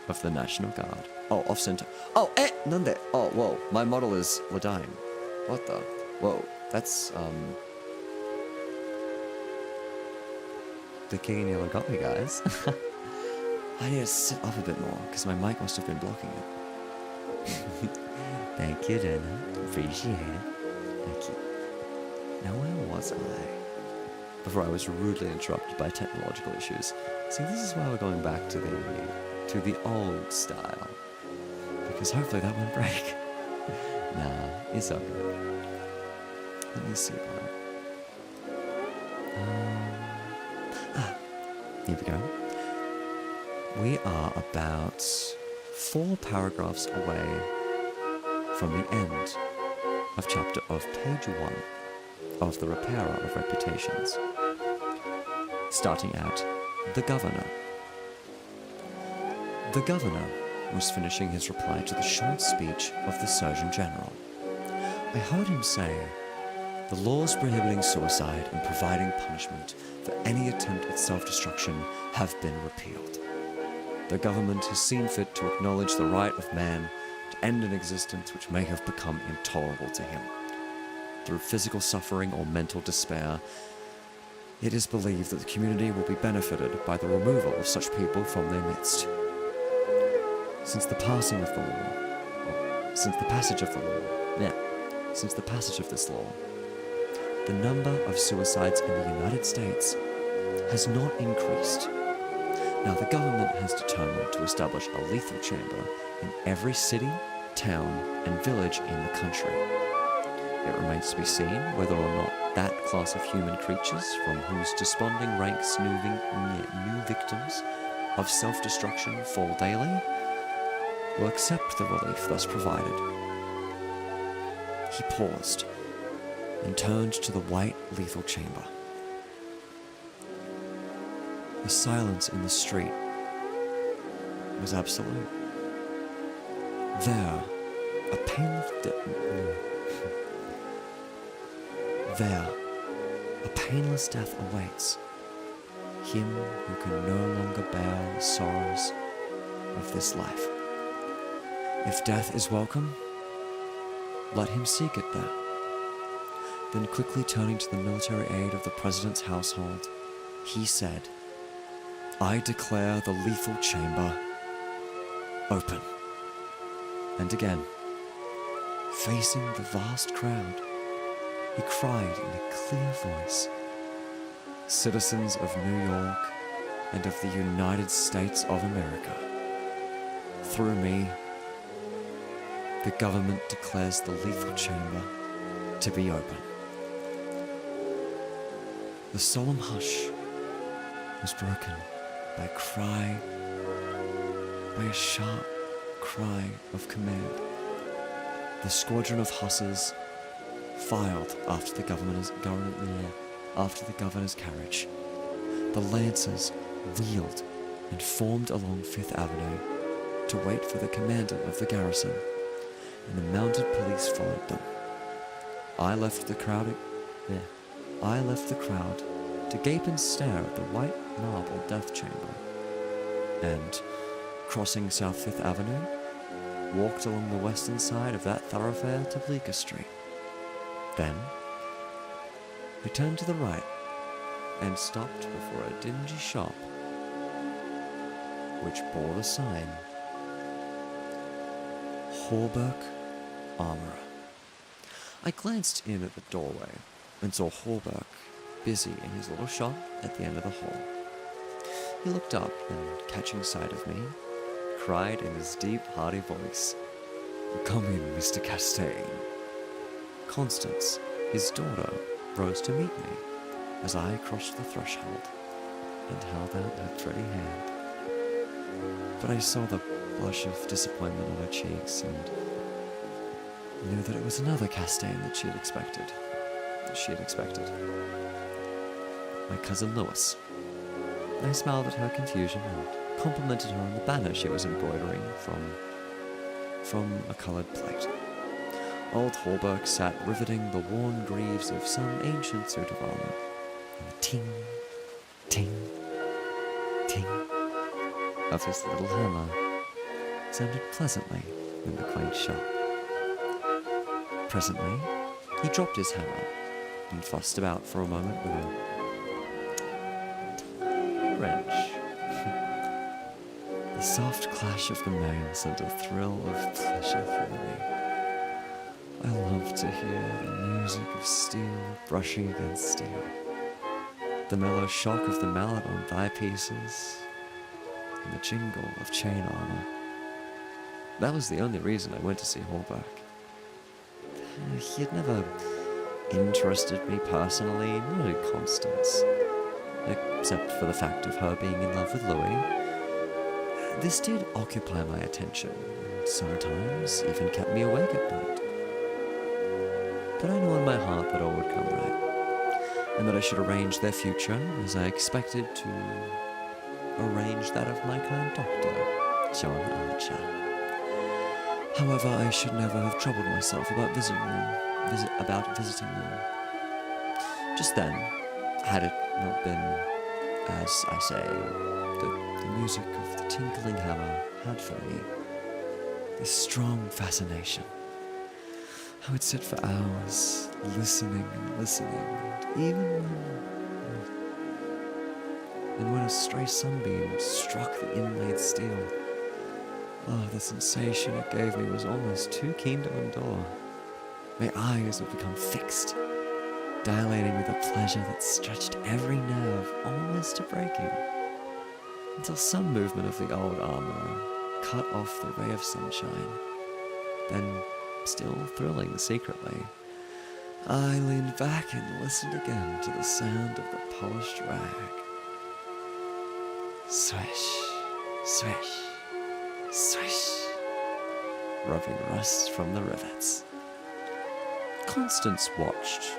of the National Guard. Oh, off center. Oh, nande. Oh, whoa. My model is Ladine. What the? Whoa. That's, the king nearly got me, guys. I need to sit up a bit more, because my mic must have been blocking it. Thank you, Dana. Appreciate it. Thank you. Now, where was I? Before I was rudely interrupted by technological issues. See, this is why we're going back to the old style. Because hopefully that won't break. Nah, it's okay. Let me see about here we go. We are about 4 paragraphs away from the end of page 1 of The Repairer of Reputations. Starting at the Governor. The Governor was finishing his reply to the short speech of the Surgeon General. I heard him say, "The laws prohibiting suicide and providing punishment for any attempt at self-destruction have been repealed. The government has seen fit to acknowledge the right of man to end an existence which may have become intolerable to him. Through physical suffering or mental despair, it is believed that the community will be benefited by the removal of such people from their midst. Since the passage of this law, the number of suicides in the United States has not increased. Now, the government has determined to establish a lethal chamber in every city, town, and village in the country. It remains to be seen whether or not that class of human creatures from whose desponding ranks new victims of self-destruction fall daily will accept the relief thus provided." He paused and turned to the white lethal chamber. The silence in the street was absolute. There, a painless death awaits him who can no longer bear the sorrows of this life. If death is welcome, let him seek it there. Then quickly turning to the military aide of the president's household, he said, "I declare the lethal chamber open." And again, facing the vast crowd, he cried in a clear voice, "Citizens of New York and of the United States of America, through me, the government declares the lethal chamber to be open." The solemn hush was broken by a sharp cry of command. The squadron of hussars filed after the governor's carriage. The lancers wheeled and formed along Fifth Avenue to wait for the commandant of the garrison, and the mounted police followed them. I left the crowd to gape and stare at the white marble death chamber, and, crossing South Fifth Avenue, walked along the western side of that thoroughfare to Bleecker Street. Then, we turned to the right and stopped before a dingy shop which bore the sign, Hawberk Armourer. I glanced in at the doorway and saw Hawberk busy in his little shop at the end of the hall. He looked up and, catching sight of me, cried in his deep, hearty voice, "Come in, Mr. Castaigne." Constance, his daughter, rose to meet me as I crossed the threshold and held out her pretty hand. But I saw the blush of disappointment on her cheeks, and knew that it was another Castaigne that she had expected. My cousin Lewis. I smiled at her confusion and complimented her on the banner she was embroidering from a coloured plate. Old Hallberg sat riveting the worn greaves of some ancient suit of armour, and the ting, ting, ting of his little hammer sounded pleasantly in the quaint shop. Presently, he dropped his hammer and fussed about for a moment with a tiny wrench. The soft clash of the mail sent a thrill of pleasure through me. I love to hear the music of steel brushing against steel, the mellow shock of the mallet on thigh pieces, and the jingle of chain armor. That was the only reason I went to see Hallberg. He had never interested me personally, not in Constance, except for the fact of her being in love with Louis. This did occupy my attention, and sometimes even kept me awake at night. But I know in my heart that all would come right, and that I should arrange their future as I expected to arrange that of my kind doctor, John Archer. However, I should never have troubled myself about visiting them. Just then, had it not been, as I say, the music of the tinkling hammer had for me this strong fascination. I would sit for hours, listening, and when a stray sunbeam struck the inlaid steel, the sensation it gave me was almost too keen to endure. My eyes would become fixed, dilating with a pleasure that stretched every nerve almost to breaking, until some movement of the old armourer cut off the ray of sunshine. Then, still thrilling secretly, I leaned back and listened again to the sound of the polished rag. Swish, swish, swish, rubbing rust from the rivets. Constance worked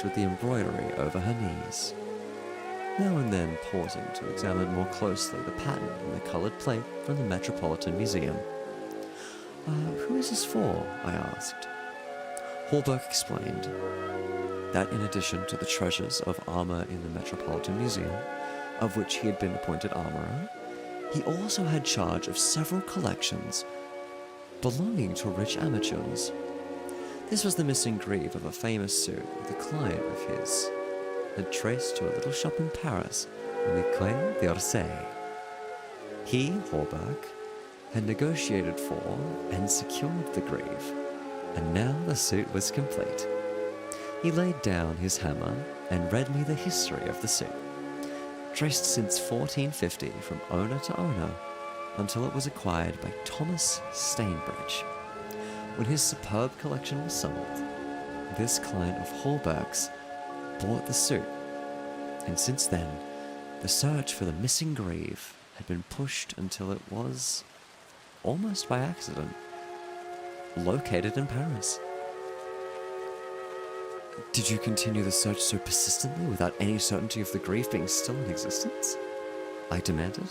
with the embroidery over her knees, now and then pausing to examine more closely the pattern in the coloured plate from the Metropolitan Museum. Who is this for? I asked. Hallberg explained that in addition to the treasures of armour in the Metropolitan Museum, of which he had been appointed armourer, he also had charge of several collections belonging to rich amateurs. This was the missing greave of a famous suit that a client of his had traced to a little shop in Paris on the Quai d'Orsay. He, Hallberg, had negotiated for and secured the greave, and now the suit was complete. He laid down his hammer and read me the history of the suit, traced since 1450 from owner to owner, until it was acquired by Thomas Stainbridge. When his superb collection was sold, this client of Hallberg's bought the suit, and since then, the search for the missing greave had been pushed until it was, almost by accident, located in Paris. Did you continue the search so persistently without any certainty of the greave being still in existence? I demanded.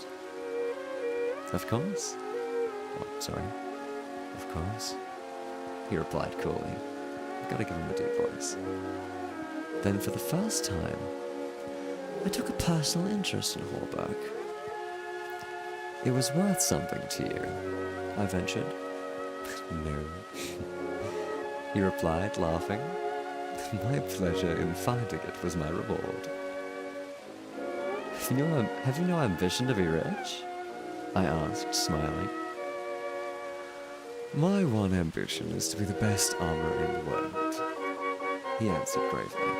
Of course. Of course. He replied coolly. Gotta give him a deep voice. Then for the first time, I took a personal interest in Hallberg. It was worth something to you, I ventured. No. He replied, laughing. My pleasure in finding it was my reward. Have you no ambition to be rich? I asked, smiling. My one ambition is to be the best armourer in the world, he answered gravely.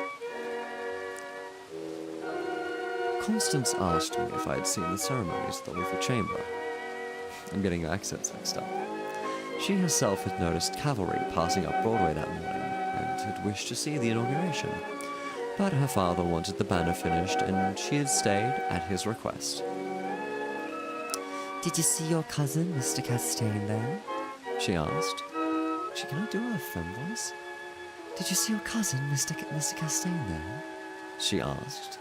Constance asked me if I had seen the ceremonies at the Luther Chamber. I'm getting your accents mixed up. She herself had noticed cavalry passing up Broadway that morning and had wished to see the inauguration, but her father wanted the banner finished and she had stayed at his request. Did you see your cousin, Mr. Castaigne, there? she asked. She cannot do her femme voice. Did you see your cousin, Mr. Castaigne, there? She asked,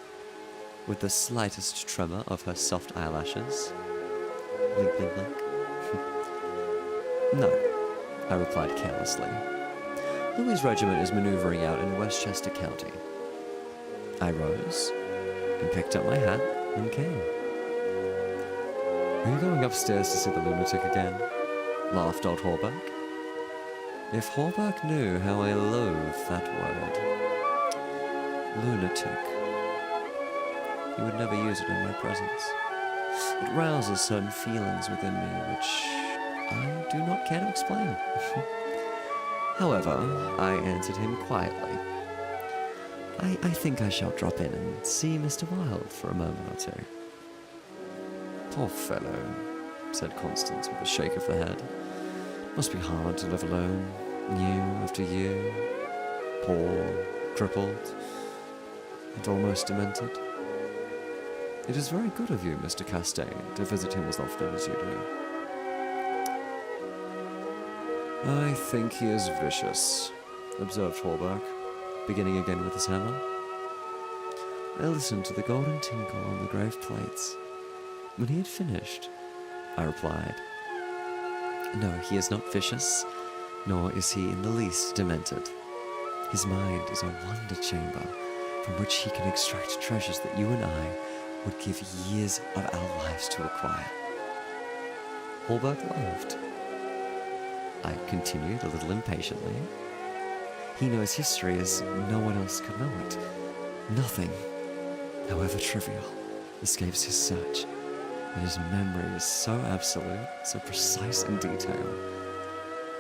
with the slightest tremor of her soft eyelashes. Blink, blink, blink. No, I replied carelessly. Louis's regiment is maneuvering out in Westchester County. I rose and picked up my hat and came. Are you going upstairs to see the lunatic again? Laughed old Hawberk. If Hawberk knew how I loathe that word. Lunatic. He would never use it in my presence. It rouses certain feelings within me which I do not care to explain. However, I answered him quietly. I think I shall drop in and see Mr. Wilde for a moment or two. Poor fellow, said Constance with a shake of the head. Must be hard to live alone, year after year, poor, crippled, and almost demented. It is very good of you, Mr. Castaigne, to visit him as often as you do. I think he is vicious, observed Hawberk, beginning again with his hammer. I listened to the golden tinkle on the grave plates. When he had finished, I replied, No, he is not vicious, nor is he in the least demented. His mind is a wonder chamber from which he can extract treasures that you and I would give years of our lives to acquire. Hawberk laughed. I continued a little impatiently. He knows history as no one else could know it. Nothing, however trivial, escapes his search, and his memory is so absolute, so precise in detail,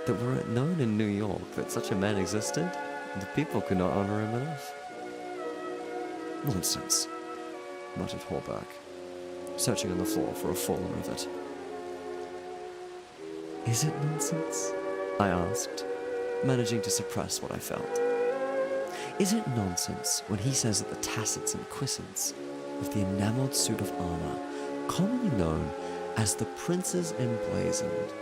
that were it known in New York that such a man existed, the people could not honor him enough. Nonsense, muttered Hawberk, searching on the floor for a fallen rivet. Is it nonsense? I asked, managing to suppress what I felt. Is it nonsense when he says that the tassets and cuissons of the enamelled suit of armour, commonly known as the Prince's Emblazoned,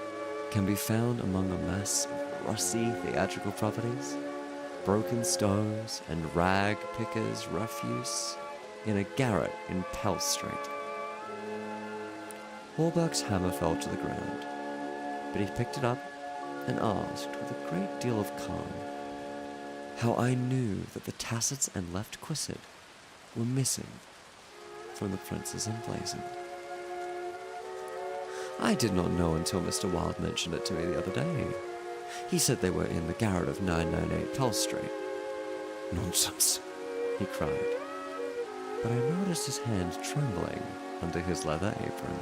can be found among a mass of rusty theatrical properties, broken stoves, and rag pickers' refuse in a garret in Pell Street? Hawberk's hammer fell to the ground, but he picked it up and asked with a great deal of calm how I knew that the tassets and left cuissard were missing from the Prince's Emblazoned. I did not know until Mr. Wilde mentioned it to me the other day. He said they were in the garret of 998 Pell Street. Nonsense, he cried. But I noticed his hand trembling under his leather apron.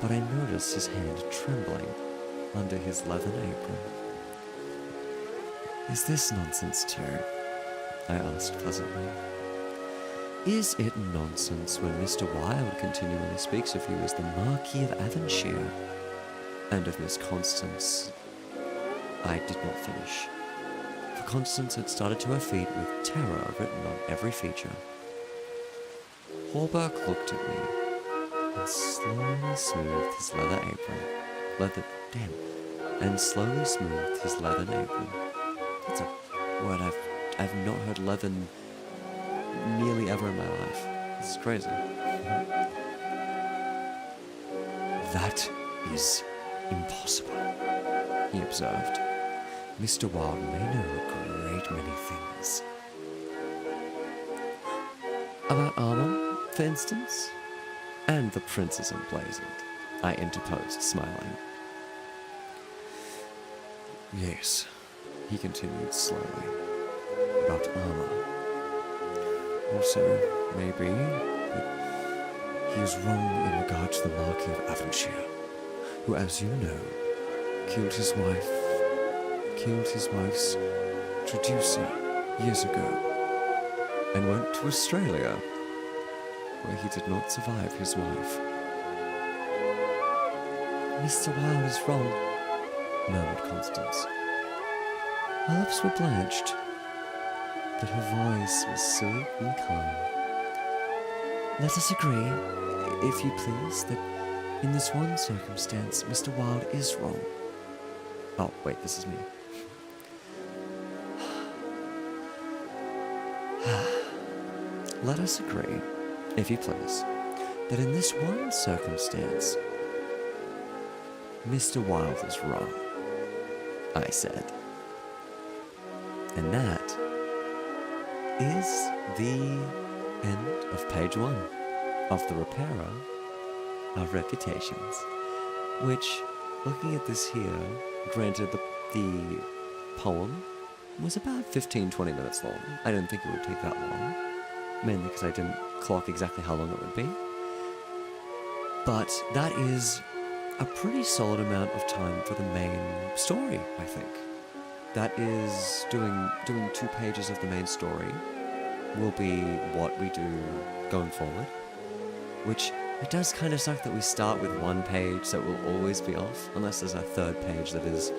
But I noticed his hand trembling under his leathern apron. Is this nonsense too? I asked pleasantly. Is it nonsense when Mr. Wilde continually speaks of you as the Marquis of Avonshire, and of Miss Constance? I did not finish, for Constance had started to her feet with terror written on every feature. Hawberk looked at me and slowly smoothed his leather apron. And slowly smoothed his leathern apron. That's a word I've not heard leathern nearly ever in my life. This is crazy. That is impossible, he observed. Mr. Wilde may know a great many things. About armor, for instance? And the Prince's Emblazoned, I interposed, smiling. Yes, he continued slowly, about armor. Also, maybe, that he is wrong in regard to the Marquis of Avonshire, who, as you know, killed his wife's traducer years ago, and went to Australia, where he did not survive his wife. Mr. Wilde is wrong, murmured Constance. Her lips were blanched, but her voice was sweet and calm. Let us agree, if you please, that In this one circumstance, Mr. Wilde is wrong. Oh, wait, this is me. Let us agree, if you please, that in this one circumstance, Mr. Wilde is wrong, I said. And that is the end of page 1 of The Repairer of Reputations, which, looking at this here, granted the poem was about 15-20 minutes long. I didn't think it would take that long, mainly because I didn't clock exactly how long it would be. But that is a pretty solid amount of time for the main story, I think. That is doing 2 pages of the main story will be what we do going forward, which it does kind of suck that we start with 1 page that will always be off, unless there's a 3rd page that is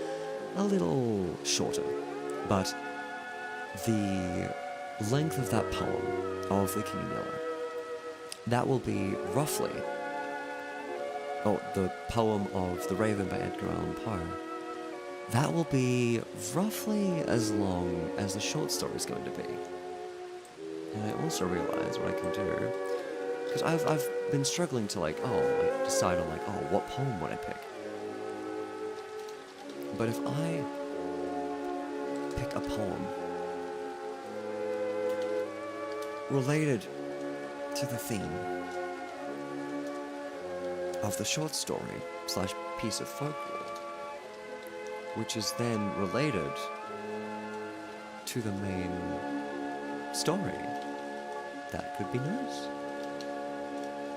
a little shorter. But the length of that poem of The King in Yellow, that will be roughly, the poem of The Raven by Edgar Allan Poe, that will be roughly as long as the short story is going to be. And I also realize what I can do, because I've been struggling to decide on what poem would I pick. But if I pick a poem related to the theme of the short story / piece of folklore, which is then related to the main story, that could be nice.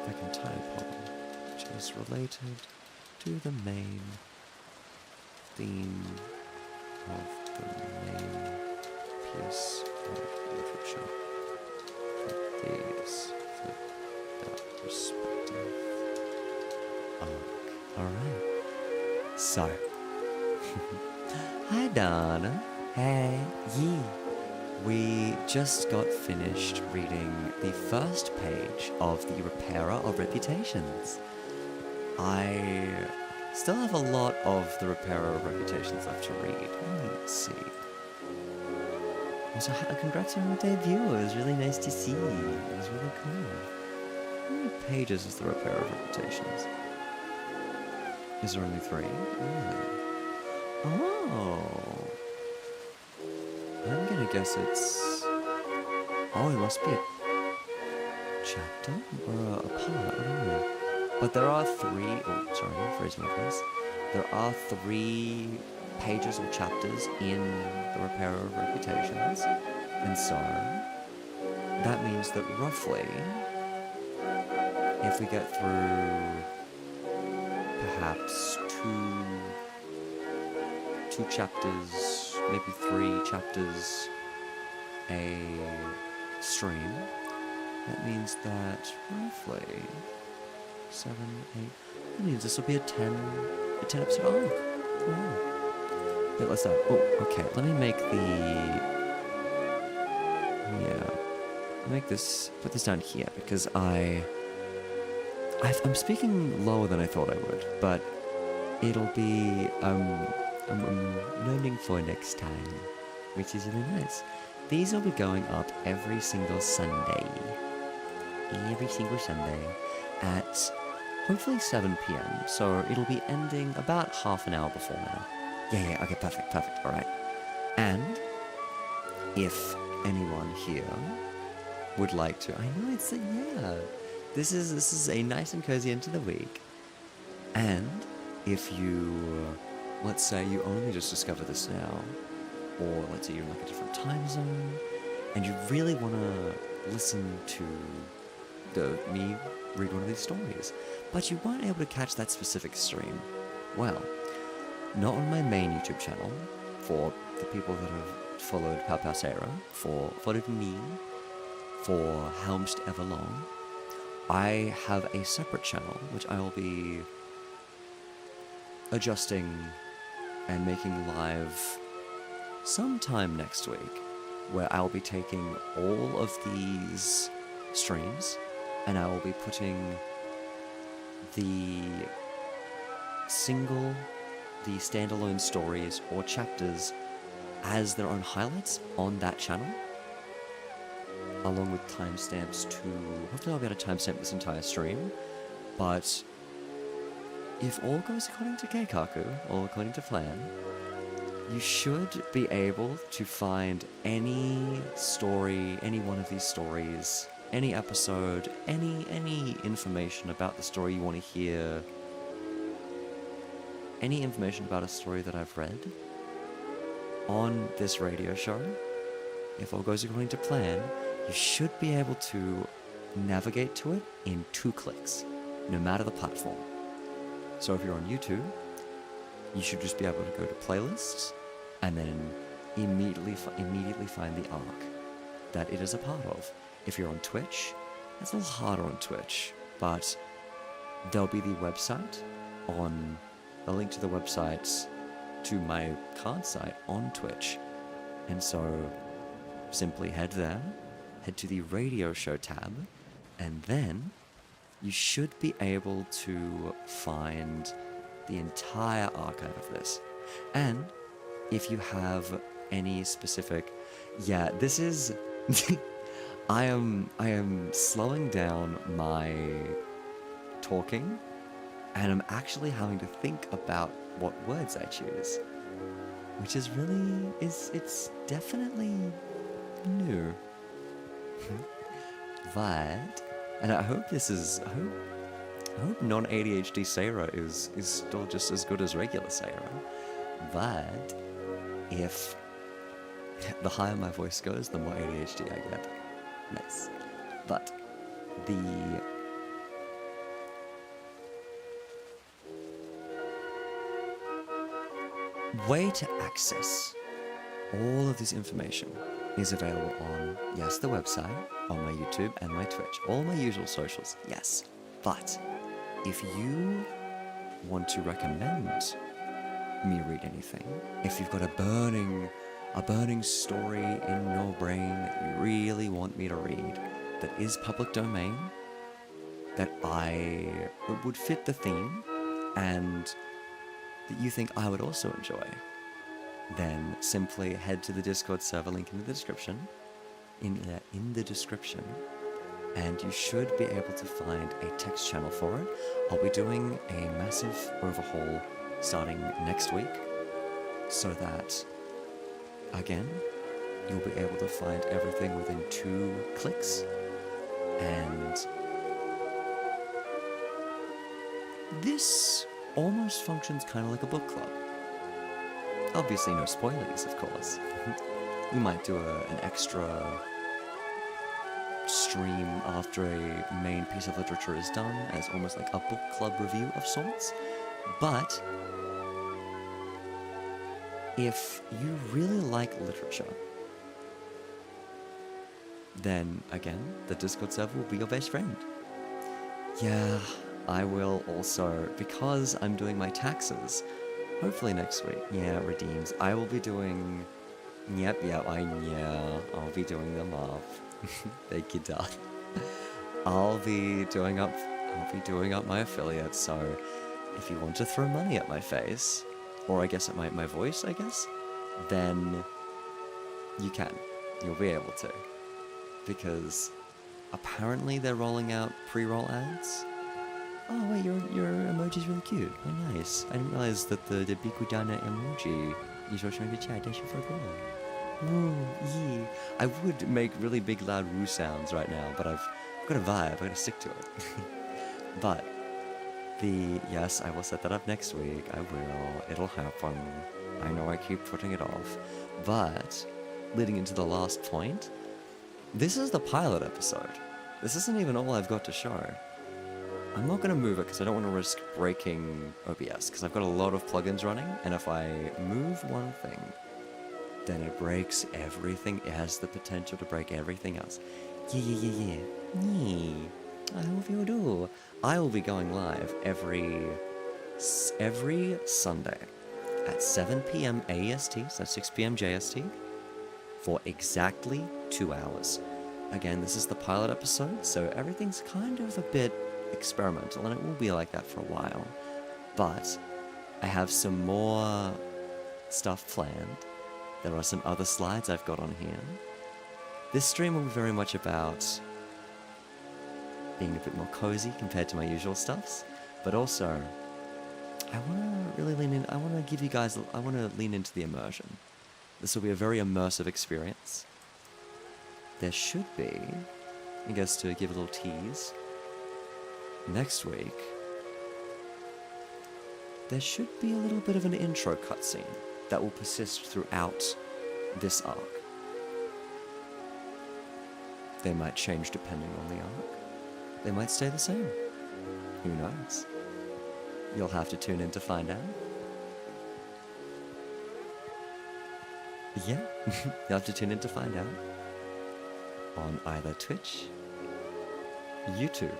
If I can tie a poem which is related to the main theme of the main piece of literature for these, for that respective arc. Alright. So, hi Donna. Hey, Yee. We just got finished reading the first page of The Repairer of Reputations. I still have a lot of The Repairer of Reputations left to read. Let's see. Also, congrats on your debut. It was really nice to see. It was really cool. How many pages is The Repairer of Reputations? Is there only 3? Really? Oh. I'm gonna guess it's... Oh, it must be a chapter? Or a part, I don't know. But there are 3... Oh, sorry, I'm phrasing my voice. There are 3 pages or chapters in The Repairer of Reputations. And so, that means that roughly, if we get through perhaps 2 chapters, maybe 3 chapters a stream, that means that roughly 7, 8, that means this will be a 10 episode arc. Wow. But let's start. Oh, okay, let me make put this down here, because I'm speaking lower than I thought I would, but it'll be, I'm learning for next time, which is really nice. These will be going up every single Sunday. Every single Sunday at hopefully 7 p.m. So it'll be ending about half an hour before now. Yeah, okay, perfect, alright. And if anyone here would like to, I know it's this is a nice and cozy end to the week. And if you, let's say you only just discovered this now, or let's say you're in like a different time zone, and you really want to listen to me read one of these stories, but you weren't able to catch that specific stream, well, not on my main YouTube channel, for the people that have followed Pau Seira, followed me for Helmst Everlong, I have a separate channel which I'll be adjusting and making live sometime next week, where I'll be taking all of these streams and I will be putting the standalone stories or chapters as their own highlights on that channel, along with timestamps too. Hopefully I'll be able to timestamp this entire stream, but if all goes according to Keikaku, or according to plan, you should be able to find any story, any one of these stories, any episode, any information about the story you want to hear, any information about a story that I've read on this radio show. If all goes according to plan, you should be able to navigate to it in 2 clicks, no matter the platform. So if you're on YouTube, you should just be able to go to playlists and then immediately find the arc that it is a part of. If you're on Twitch, it's a little harder on Twitch, but there'll be the website on a link to the website to my card site on Twitch. And so simply head there, head to the radio show tab, and then you should be able to find the entire archive of this. And if you have any specific, this is I am slowing down my talking, and I'm actually having to think about what words I choose, which is really it's definitely new. But, and I hope I hope non-ADHD Seira is still just as good as regular Seira. But if the higher my voice goes, the more ADHD I get. Nice. But the way to access all of this information is available on, yes, the website, on my YouTube and my Twitch, all my usual socials, yes. But if you want to recommend me read anything, if you've got a burning story in your brain that you really want me to read, that is public domain, that would fit the theme, and that you think I would also enjoy, then simply head to the Discord server link in the description, and you should be able to find a text channel for it. I'll be doing a massive overhaul starting next week, so that, again, you'll be able to find everything within 2 clicks, and this almost functions kind of like a book club. Obviously no spoilers, of course. We might do an extra stream after a main piece of literature is done, as almost like a book club review of sorts. But if you really like literature, then again, the Discord server will be your best friend. Yeah, I will also, because I'm doing my taxes, hopefully next week, redeems, I will be doing, I'll be doing them off. Thank you, Dad. I'll be doing up my affiliates, so if you want to throw money at my face, or I guess at my voice, then you can. You'll be able to. Because apparently they're rolling out pre-roll ads. Oh wait, your emoji's really cute. Oh nice. I didn't realize that the Bikudana emoji is also in the chat. I should forget. Woo, yee. I would make really big loud woo sounds right now, but I've got a vibe, I've got to stick to it. But yes, I will set that up next week. I will. It'll happen. I know I keep putting it off. But leading into the last point, this is the pilot episode. This isn't even all I've got to show. I'm not going to move it because I don't want to risk breaking OBS, because I've got a lot of plugins running, and if I move one thing, then it breaks everything. It has the potential to break everything else. Yeah. I hope you do. I will be going live every Sunday at 7 p.m. AEST, so 6 p.m. JST, for exactly 2 hours. Again, this is the pilot episode, so everything's kind of a bit experimental, and it will be like that for a while. But I have some more stuff planned. There are some other slides I've got on here. This stream will be very much about being a bit more cozy compared to my usual stuffs, but also I want to really lean in. I want to give you guys, I want to lean into the immersion. This will be a very immersive experience. There should be, I guess to give a little tease, next week, there should be a little bit of an intro cutscene that will persist throughout this arc. They might change depending on the arc. They might stay the same. Who knows? You'll have to tune in to find out. Yeah, you'll have to tune in to find out. On either Twitch, YouTube,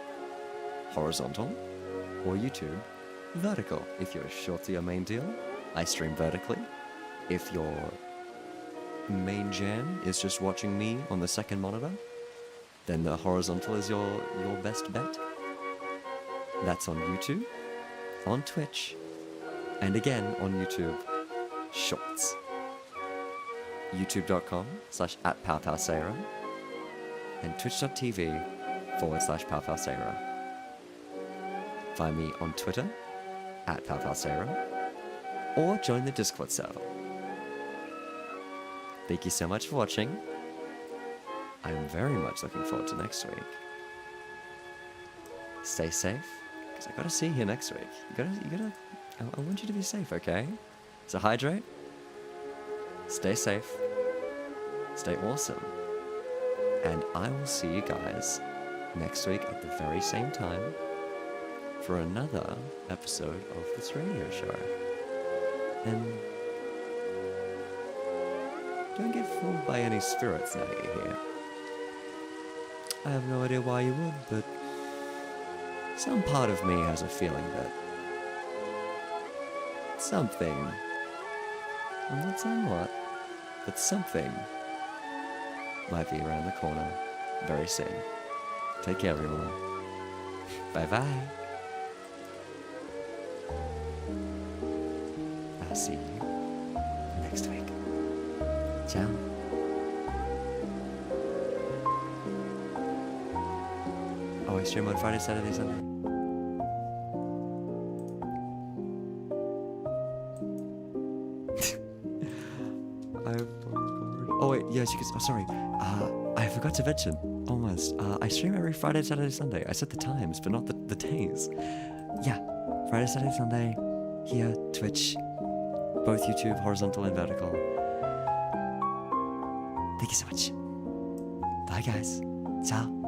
horizontal, or YouTube, vertical. If you're short to your main deal, I stream vertically. If your main jam is just watching me on the second monitor, then the horizontal is your best bet. That's on YouTube, on Twitch, and again on YouTube, Shorts. youtube.com/@PowPowSeira and twitch.tv/PowPowSeira. Find me on Twitter @PowPowSeira or join the Discord server. Thank you so much for watching. I'm very much looking forward to next week. Stay safe, because I gotta see you here next week. I want you to be safe, okay? So hydrate, stay safe, stay awesome, and I will see you guys next week at the very same time for another episode of this radio show. And don't get fooled by any spirits now you're here. I have no idea why you would, but some part of me has a feeling that something, I'm not saying what, but something might be around the corner very soon. Take care, everyone. Bye-bye. I'll see you next week. Ciao. Oh, I stream on Friday, Saturday, Sunday. Oh wait, yes, you can. Oh, sorry. I forgot to mention. Almost. I stream every Friday, Saturday, Sunday. I said the times, but not the days. Yeah, Friday, Saturday, Sunday. Here, Twitch, both YouTube, horizontal and vertical. Thank you so much. Bye, guys. Ciao.